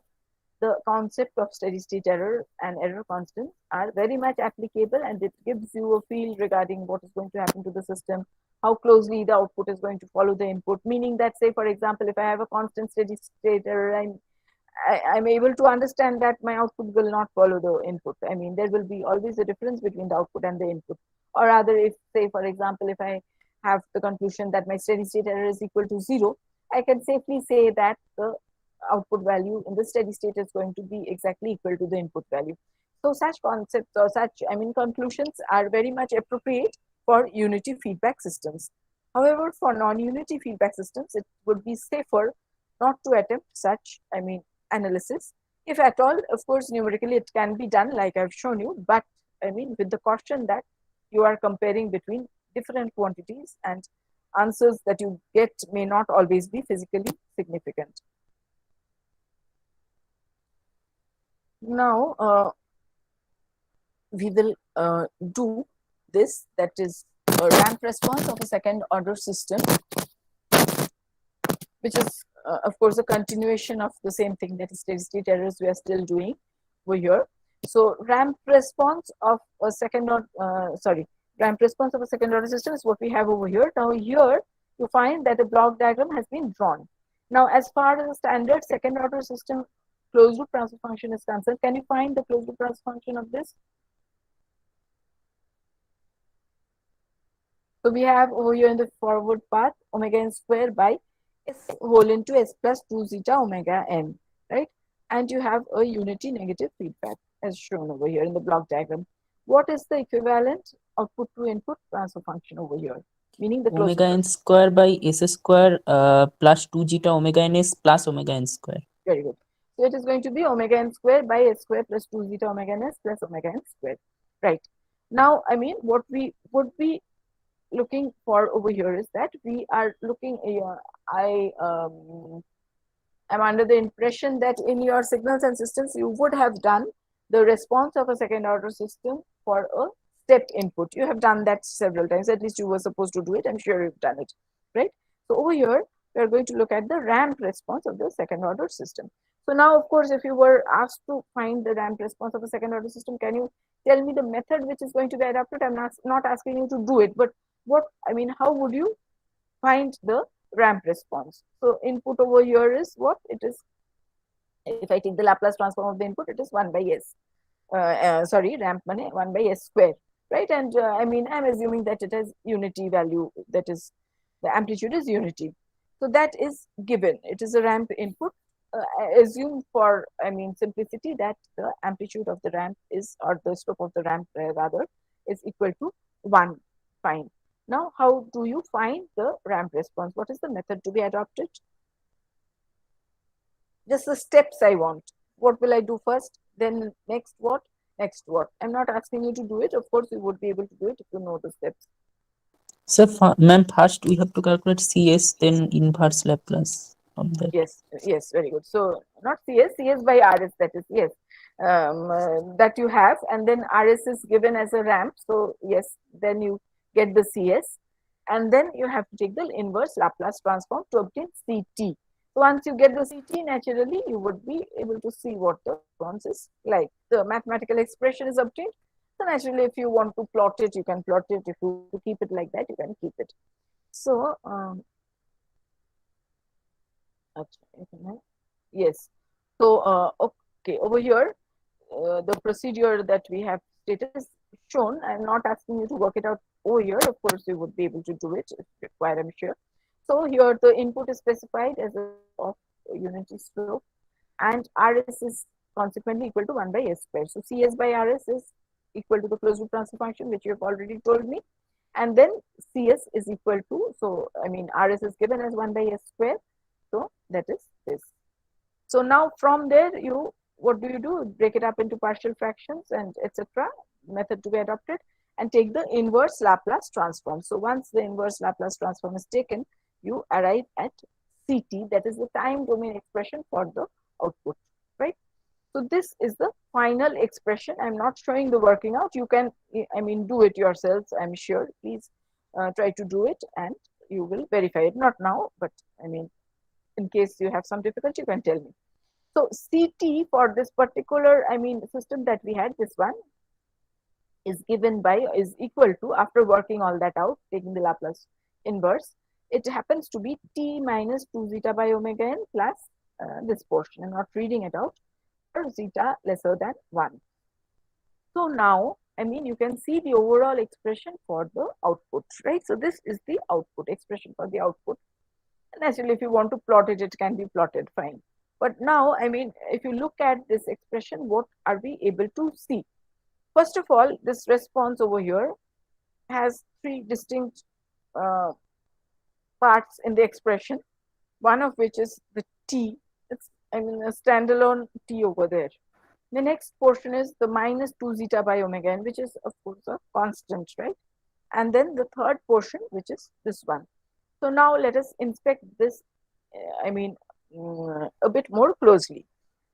the concept of steady state error and error constants are very much applicable, and it gives you a feel regarding what is going to happen to the system, how closely the output is going to follow the input, meaning that, say, for example, if I have a constant steady state error, I'm able to understand that my output will not follow the input. I mean, there will be always a difference between the output and the input. Or rather, if, say, for example, if I have the conclusion that my steady state error is equal to 0, I can safely say that the output value in the steady state is going to be exactly equal to the input value. So such concepts or such, I mean, conclusions are very much appropriate for unity feedback systems. However, for non-unity feedback systems, it would be safer not to attempt such, I mean, analysis. If at all, of course, numerically it can be done like I've shown you, but I mean, with the caution that you are comparing between different quantities and answers that you get may not always be physically significant. Now, we will do this, that is a ramp response of a second order system, which is of course a continuation of the same thing, that is steady state errors we are still doing over here. So ramp response of a second order, ramp response of a second order system is what we have over here. Now here you find that a block diagram has been drawn. Now as far as the standard second order system closed loop transfer function is concerned, can you find the closed loop transfer function of this? So we have over here in the forward path omega n square by s whole into s plus 2 zeta omega n, right? And you have a unity negative feedback as shown over here in the block diagram. What is the equivalent output to input transfer function over here? Meaning the omega n square by s square plus 2 zeta omega n s plus omega n square. Very good. So it is going to be omega n square by s square plus 2 zeta omega n s plus omega n square, right? Now, I mean, what we would be looking for over here is that we are looking, I am under the impression that in your signals and systems, you would have done the response of a second order system for a step input. You have done that several times, at least you were supposed to do it. I'm sure you've done it, right? So over here, we are going to look at the ramp response of the second order system. So now, of course, if you were asked to find the ramp response of a second order system, can you tell me the method which is going to be adopted? I'm not asking you to do it, but what, I mean, how would you find the ramp response? So input over here is what it is. If I take the Laplace transform of the input, it is 1 by s. Ramp money 1 by s square, right? And I mean, I'm assuming that it has unity value, that is, the amplitude is unity. So that is given. It is a ramp input. Assume for, I mean, simplicity, that the amplitude of the ramp is, or the slope of the ramp rather, is equal to 1. Fine. Now, how do you find the ramp response? What is the method to be adopted? Just the steps I want. What will I do first? Then next what? Next what? I'm not asking you to do it. Of course, you would be able to do it if you know the steps. So, ma'am, first we have to calculate CS, then inverse Laplace of that. Yes, yes, very good. So not CS by RS, that is, yes, that you have, and then RS is given as a ramp. So yes, then you get the CS, and then you have to take the inverse Laplace transform to obtain CT. So once you get the CT, naturally you would be able to see what the response is like. The mathematical expression is obtained. So naturally, if you want to plot it, you can plot it. If you want to keep it like that, you can keep it. So, yes. So, okay, over here, the procedure that we have stated is shown. I'm not asking you to work it out over here. Of course, you would be able to do it if required, I'm sure. So here the input is specified as a of unity slope, and RS is consequently equal to 1 by S square. So CS by RS is equal to the closed loop transfer function, which you have already told me. And then CS is equal to, so I mean, RS is given as 1 by S square. So that is this. So now from there, what do? Break it up into partial fractions and etc. Method to be adopted, and take the inverse Laplace transform. So once the inverse Laplace transform is taken, you arrive at CT, that is the time domain expression for the output, right? So this is the final expression. I'm not showing the working out. You can, I mean, do it yourselves, I'm sure. Please try to do it and you will verify it. Not now, but I mean, in case you have some difficulty, you can tell me. So CT for this particular, I mean, system that we had, this one is given by, is equal to, after working all that out, taking the Laplace inverse, it happens to be t minus 2 zeta by omega n plus this portion. I'm not reading it out, for zeta lesser than 1. So now, I mean, you can see the overall expression for the output, right? So this is the output expression for the output. Naturally, if you want to plot it, it can be plotted, fine. But now, I mean, if you look at this expression, what are we able to see? First of all, this response over here has three distinct parts in the expression, one of which is the t. It's, I mean, a standalone t over there. The next portion is the minus 2 zeta by omega n, which is, of course, a constant, right? And then the third portion, which is this one. So now let us inspect this, I mean, a bit more closely.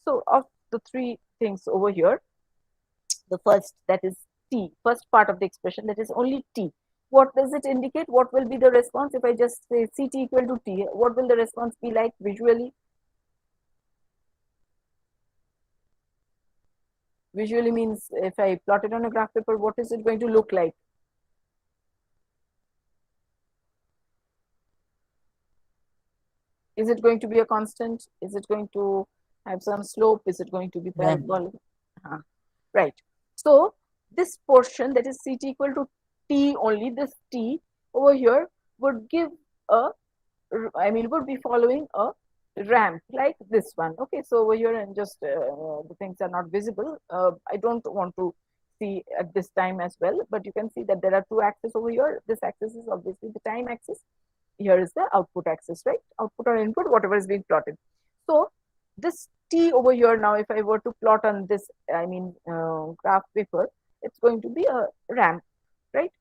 So of the three things over here, the first, that is t, first part of the expression, that is only t. What does it indicate? What will be the response if I just say Ct equal to t? What will the response be like visually? Visually means if I plot it on a graph paper, what is it going to look like? Is it going to be a constant? Is it going to have some slope? Is it going to be parabolic? Right. So this portion, that is Ct equal to t only, this t over here would give a, I mean, would be following a ramp like this one. Okay, so over here, and just the things are not visible. I don't want to see at this time as well, but you can see that there are two axes over here. This axis is obviously the time axis. Here is the output axis, right? Output or input, whatever is being plotted. So this t over here, now if I were to plot on this, I mean, graph paper, it's going to be a ramp, right?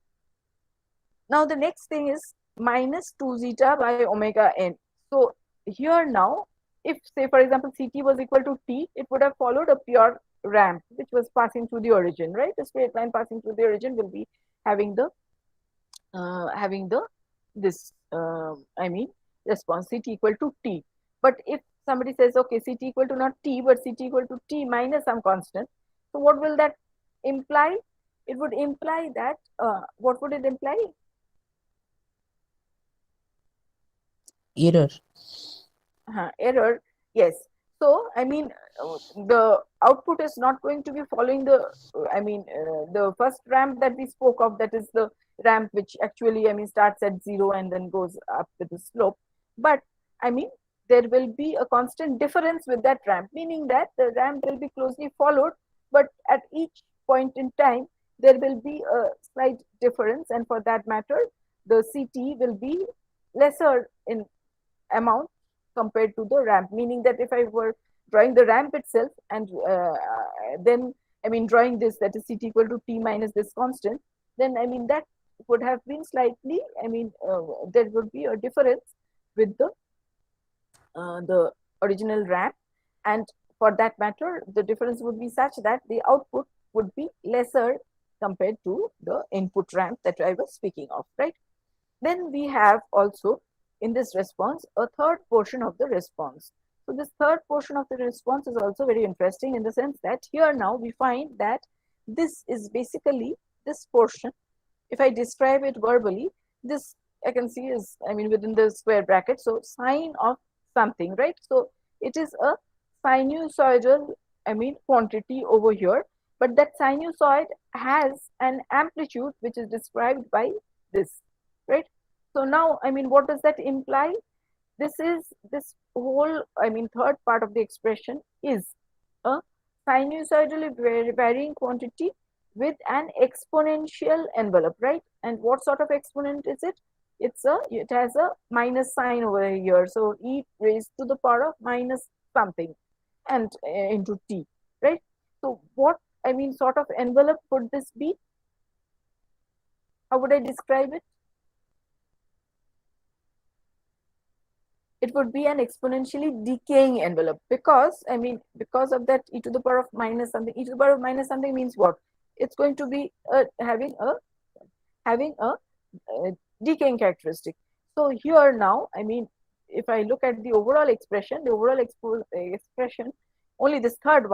Now the next thing is minus 2 zeta by omega n. So here now, if say for example Ct was equal to t, it would have followed a pure ramp which was passing through the origin, right? The straight line passing through the origin will be having the this I mean response Ct equal to t. But if somebody says okay, Ct equal to not t but Ct equal to t minus some constant, so what will that imply? It would imply that what would it imply? Error. Error, yes. So I mean the output is not going to be following the the first ramp that we spoke of, that is the ramp which actually, I mean, starts at 0 and then goes up with the slope. But I mean there will be a constant difference with that ramp, meaning that the ramp will be closely followed, but at each point in time there will be a slight difference, and for that matter the Ct will be lesser in amount compared to the ramp, meaning that if I were drawing the ramp itself and then I mean drawing this, that is Ct equal to t minus this constant, then I mean that would have been slightly, I mean there would be a difference with the original ramp, and for that matter the difference would be such that the output would be lesser compared to the input ramp that I was speaking of, right? Then we have also in this response a third portion of the response. So this third portion of the response is also very interesting in the sense that here now we find that this is basically this portion. If I describe it verbally, this I can see is, I mean, within the square bracket, so sine of something, right? So it is a sinusoidal, I mean, quantity over here, but that sinusoid has an amplitude which is described by this, right? So now, I mean, what does that imply? This whole, I mean, third part of the expression is a sinusoidally varying quantity with an exponential envelope, right? And what sort of exponent is it? It has a minus sign over here. So e raised to the power of minus something and into t, right? So what, I mean, sort of envelope would this be? How would I describe it? It would be an exponentially decaying envelope because, I mean, because of that e to the power of minus something. E to the power of minus something means what? It's going to be having a decaying characteristic. So here now, I mean, if I look at the overall expression, expression, only this third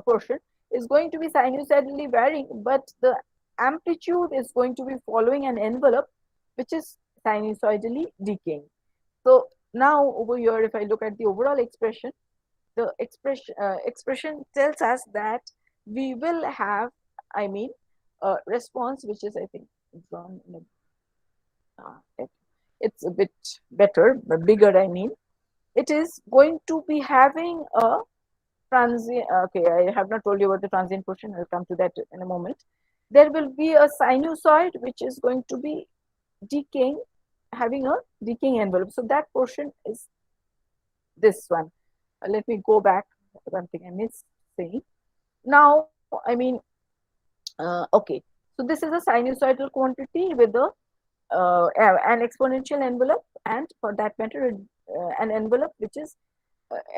portion is going to be sinusoidally varying, but the amplitude is going to be following an envelope which is sinusoidally decaying. So now over here, if I look at the overall expression, the expression tells us that we will have, I mean, a response which is, I think, drawn in it's a bit better, but bigger, I mean. It is going to be having a transient, okay, I have not told you about the transient portion, I'll come to that in a moment. There will be a sinusoid which is going to be decaying, having a decaying envelope. So that portion is this one. Let me go back, one thing I missed saying. Now, I mean, okay, so this is a sinusoidal quantity with an exponential envelope, and for that matter, an envelope which is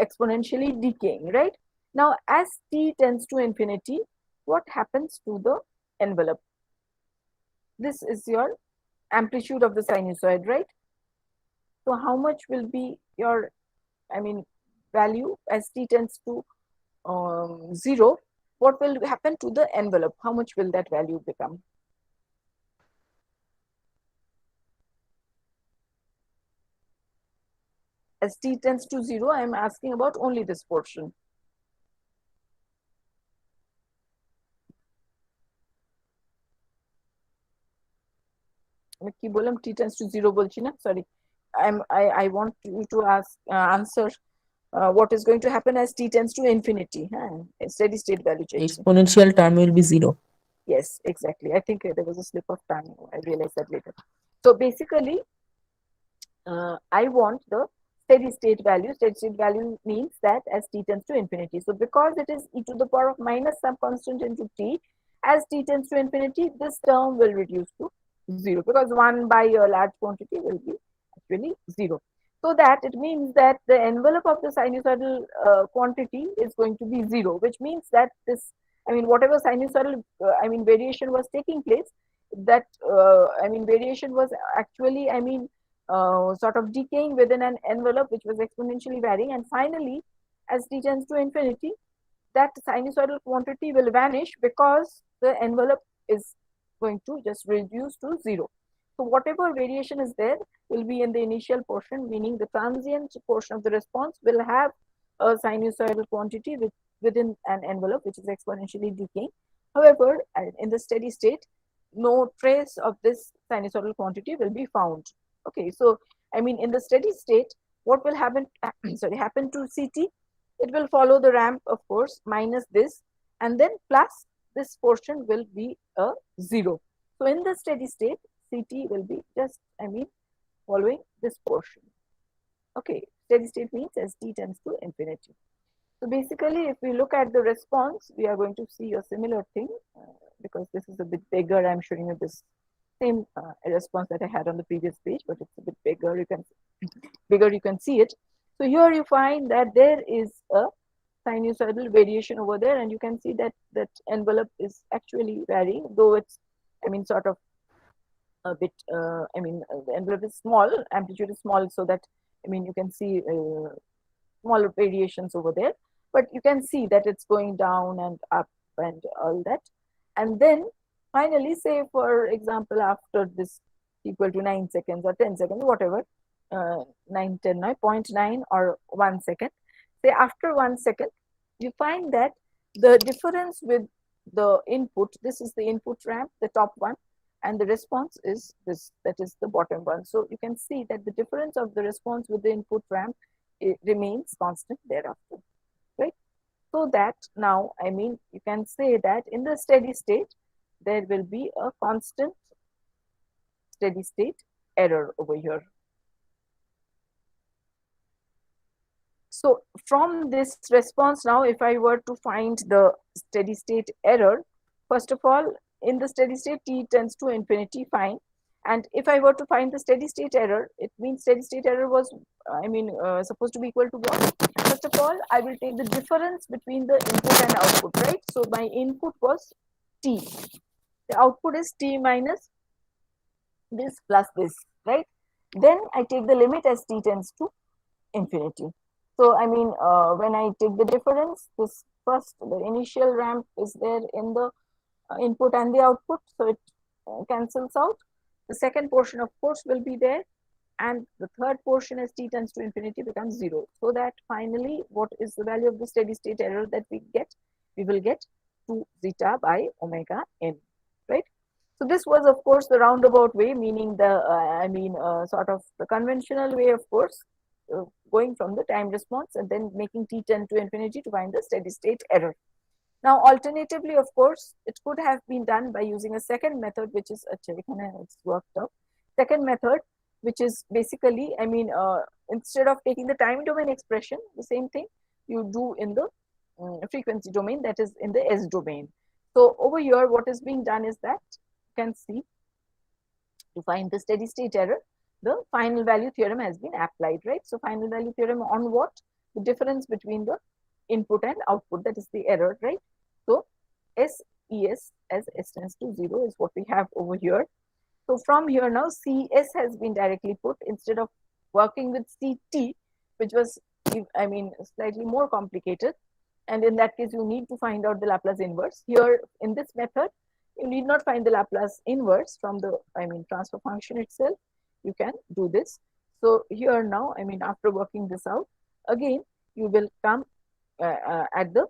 exponentially decaying, right? Now, as t tends to infinity, what happens to the envelope? This is your amplitude of the sinusoid, right? So how much will be your, I mean, value as t tends to 0? What will happen to the envelope? How much will that value become? As t tends to 0, I am asking about only this portion. কি বললাম t tends to 0 বলছি না, sorry. I want you to answer what is going to happen as t tends to infinity. Steady state value change. Exponential term will be 0. Yes, exactly. I think there was a slip of tongue. I realized that later. So basically, I want the steady state value. Steady state value means that as t tends to infinity. So because it is e to the power of minus some constant into t, as t tends to infinity, this term will reduce to 0 because 1 by a large quantity will be actually 0. So that it means that the envelope of the sinusoidal quantity is going to be 0, which means that this, I mean, whatever sinusoidal, I mean, variation was taking place, that, I mean, variation was actually, I mean, sort of decaying within an envelope which was exponentially varying. And finally, as t tends to infinity, that sinusoidal quantity will vanish because the envelope is going to just reduce to 0. So whatever variation is there will be in the initial portion, meaning the transient portion of the response will have a sinusoidal quantity within an envelope which is exponentially decaying. However, in the steady state, no trace of this sinusoidal quantity will be found. Okay, so I mean, in the steady state, what will happen? Happen to CT? It will follow the ramp, of course, minus this, and then plus this portion will be a 0. So in the steady state, CT will be just, I mean, following this portion. Okay, steady state means as t tends to infinity. So basically, if we look at the response, we are going to see a similar thing because this is a bit bigger. I'm showing you this same response that I had on the previous page, but it's a bit bigger. You can see it. So here you find that there is a sinusoidal variation over there, and you can see that that envelope is actually varying, though it's, I mean, sort of a bit, the envelope is small, amplitude is small, so that, you can see smaller variations over there, but you can see that it's going down and up and all that. And then finally, say for example, after this equal to 9 seconds or 10 seconds, whatever, 9, 10, 0.9 or 1 second, say after 1 second, you find that the difference with the input, this is the input ramp, the top one, and the response is this, that is the bottom one. So you can see that the difference of the response with the input ramp, it remains constant thereafter, right? So that now, you can say that in the steady state, there will be a constant steady state error over here. So from this response now, if I were to find the steady state error, first of all, in the steady state, t tends to infinity, fine. And if I were to find the steady state error, it means steady state error was, supposed to be equal to what? First of all, I will take the difference between the input and output, right? So my input was t. The output is t minus this plus this, right? Then I take the limit as t tends to infinity. So, when I take the difference, this first, the initial ramp is there in the input and the output, so it cancels out. The second portion, of course, will be there, and the third portion as t tends to infinity becomes 0. So that finally, what is the value of the steady state error that we get? We will get 2 zeta by omega n, right? So this was, of course, the roundabout way, meaning the, sort of the conventional way, of course, going from the time response and then making t tend to infinity to find the steady state error. Now, alternatively, of course, it could have been done by using a second method, which is it's worked out. Second method, which is basically, instead of taking the time domain expression, the same thing you do in the frequency domain, that is in the S domain. So over here, what is being done is that you can see, to find the steady state error, the final value theorem has been applied, right? So final value theorem on what? The difference between the input and output, that is the error, right? So SES as S tends to 0 is what we have over here. So from here now, CS has been directly put instead of working with CT, which was, slightly more complicated. And in that case, you need to find out the Laplace inverse. Here in this method, you need not find the Laplace inverse from the, transfer function itself. You can do this. So here now, after working this out, again, you will come at the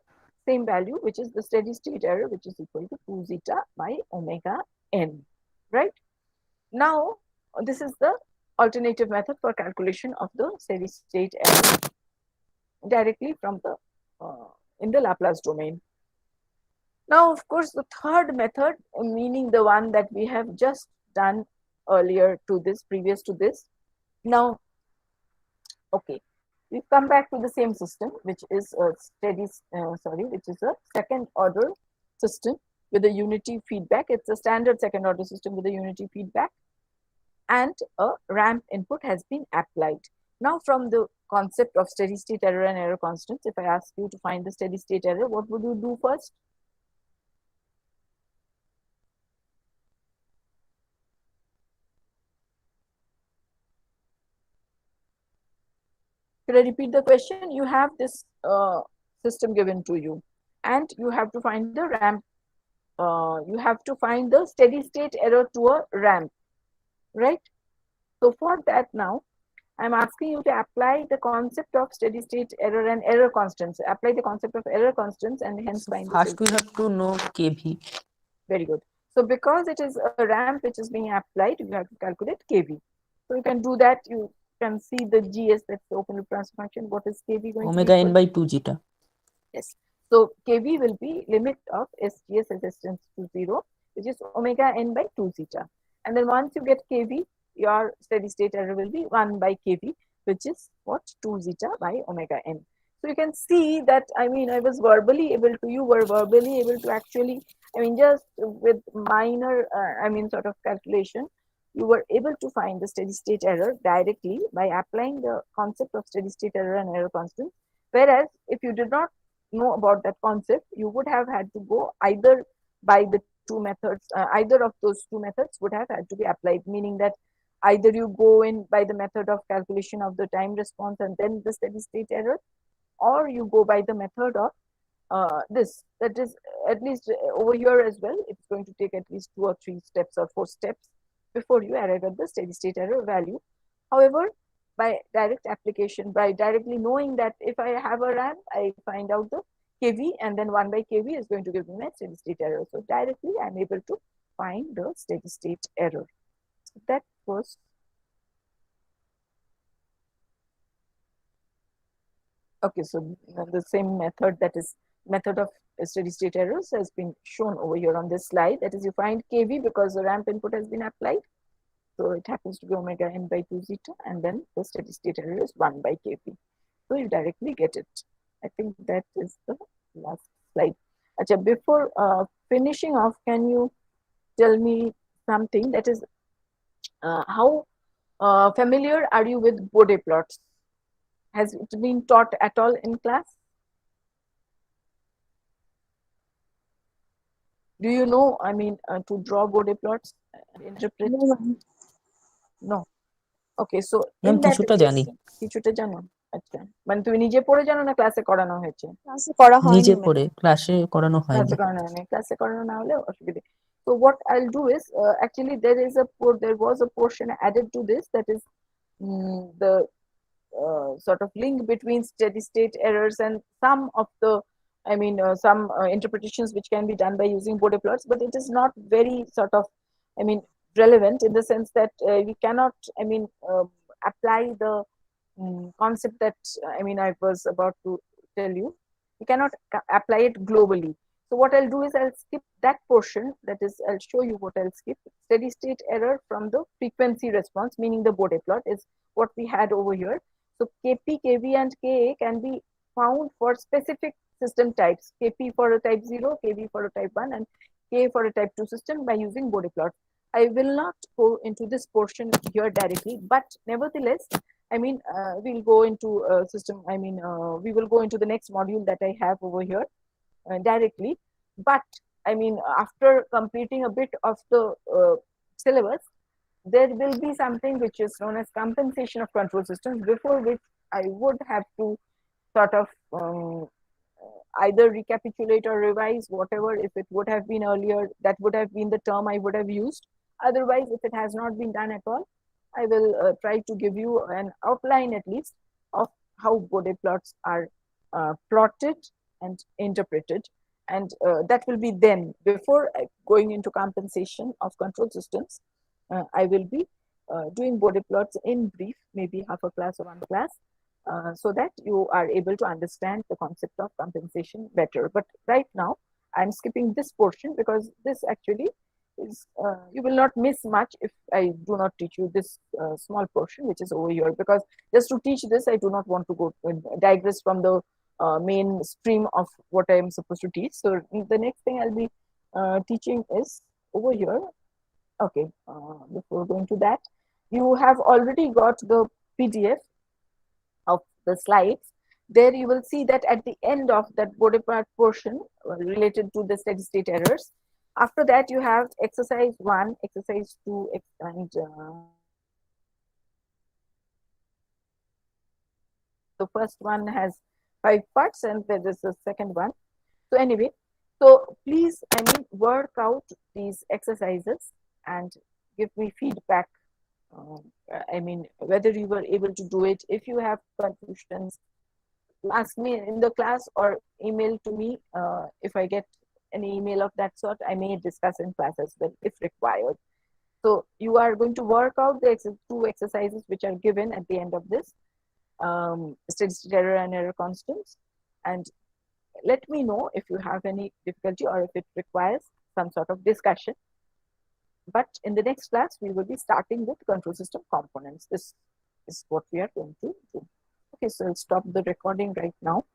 same value, which is the steady state error, which is equal to 2 zeta by omega n, right? Now, this is the alternative method for calculation of the steady state error directly from the in the Laplace domain. Now, of course, the third method, meaning the one that we have just done earlier to this, previous to this. Now, okay, we've come back to the same system, which is a which is a second order system with a unity feedback. It's a standard second order system with a unity feedback, and a ramp input has been applied. Now, from the concept of steady state error and error constants, if I ask you to find the steady state error, what would you do first? Should I repeat the question? You have this system given to you, and you have to find the ramp. You have to find the steady state error to a ramp, right? So for that now, I'm asking you to apply the concept of steady state error and error constants. Apply the concept of error constants and hence So find first we have to know KV. Very good. So because it is a ramp which is being applied, you have to calculate KV. So you can do that. You can see the GS, that's the open loop transfer function. What is KV going Omega to be? n by 2 zeta. Yes. So KV will be limit of SGS as S tends to 0, which is omega n by 2 zeta. And then once you get KV, your steady state error will be 1 by KV, which is what? 2 zeta by omega n. So you can see that, I was verbally able to, you were verbally able to actually, just with minor, sort of calculation, you were able to find the steady state error directly by applying the concept of steady state error and error constant. Whereas if you did not know about that concept, you would have had to go either by the two methods, either of those two methods would have had to be applied, meaning that either you go in by the method of calculation of the time response and then the steady state error, or you go by the method of this. That is, at least over here as well, it's going to take at least 2 or 3 steps or 4 steps before you arrive at the steady state error value. However, by direct application, by directly knowing that if I have a RAM, I find out the kV, and then 1 by kV is going to give me my steady state error. So directly I'm able to find the steady state error. So that was okay. So the same method, that is method of steady state errors, has been shown over here on this slide. That is, you find kV because the ramp input has been applied. So it happens to be omega n by 2 zeta, and then the steady state error is 1 by kV. So you directly get it. I think that is the last slide. Achha, before finishing off, can you tell me something, that is, how familiar are you with Bode plots? Has it been taught at all in class? Do you know, I mean, to draw Bode plots and interpret? No. Okay, so ma'am in that কিছুটা জানি, case, কিছুটা জানো? আচ্ছা, মানে তুমি নিজে পড়ে জানো না ক্লাসে করানো হয়েছে? ক্লাসে করা হয়নি নিজে ম্যাম। পড়ে, ক্লাসে করানো হয়নি। ক্লাসে করানো হয়নি, ক্লাসে করানো না হলে অসুবিধা। So what I'll do is, actually there was a portion added to this, that is the sort of link between steady state errors and some of the, I mean, some interpretations which can be done by using Bode plots, but it is not very sort of, I mean, relevant in the sense that we cannot, I mean, apply the concept that, I mean, I was about to tell you. We cannot apply it globally. So what I'll do is I'll skip that portion. That is, I'll show you what I'll skip. Steady state error from the frequency response, meaning the Bode plot, is what we had over here. So Kp, Kv, and Ka can be found for specific system types. Kp for a type 0, Kv for a type 1, and Ka for a type 2 system by using Bode plot. I will not go into this portion here directly, but nevertheless, I mean, we'll go into system. I mean, we will go into the next module that I have over here directly. But I mean, after completing a bit of the syllabus, there will be something which is known as compensation of control systems, before which I would have to sort of either recapitulate or revise whatever. If it would have been earlier, that would have been the term I would have used. Otherwise, if it has not been done at all, I will try to give you an outline at least of how Bode plots are plotted and interpreted. And that will be then, before going into compensation of control systems, I will be doing Bode plots in brief, maybe half a class or 1 class, so that you are able to understand the concept of compensation better. But right now, I'm skipping this portion because this actually is, you will not miss much if I do not teach you this small portion which is over here, because just to teach this, I do not want to go digress from the main stream of what I am supposed to teach. So the next thing I'll be teaching is over here. Okay, before going to that, you have already got the PDF of the slides. There you will see that at the end of that Bode plot portion related to the steady state errors, after that you have exercise 1, exercise 2, and the first one has 5 parts and there is the second one. So anyway, so please, I mean, work out these exercises and give me feedback. I mean, whether you were able to do it. If you have confusions, ask me in the class or email to me. If I get any email of that sort, I may discuss in class as well if required. So you are going to work out the 2 exercises which are given at the end of this, steady state error and error constants, and let me know if you have any difficulty or if it requires some sort of discussion. But in the next class, we will be starting with control system components. This is what we are going to do. Okay, so I'll stop the recording right now.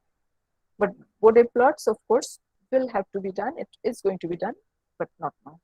But Bode plots, of course, will have to be done. It is going to be done, but not now.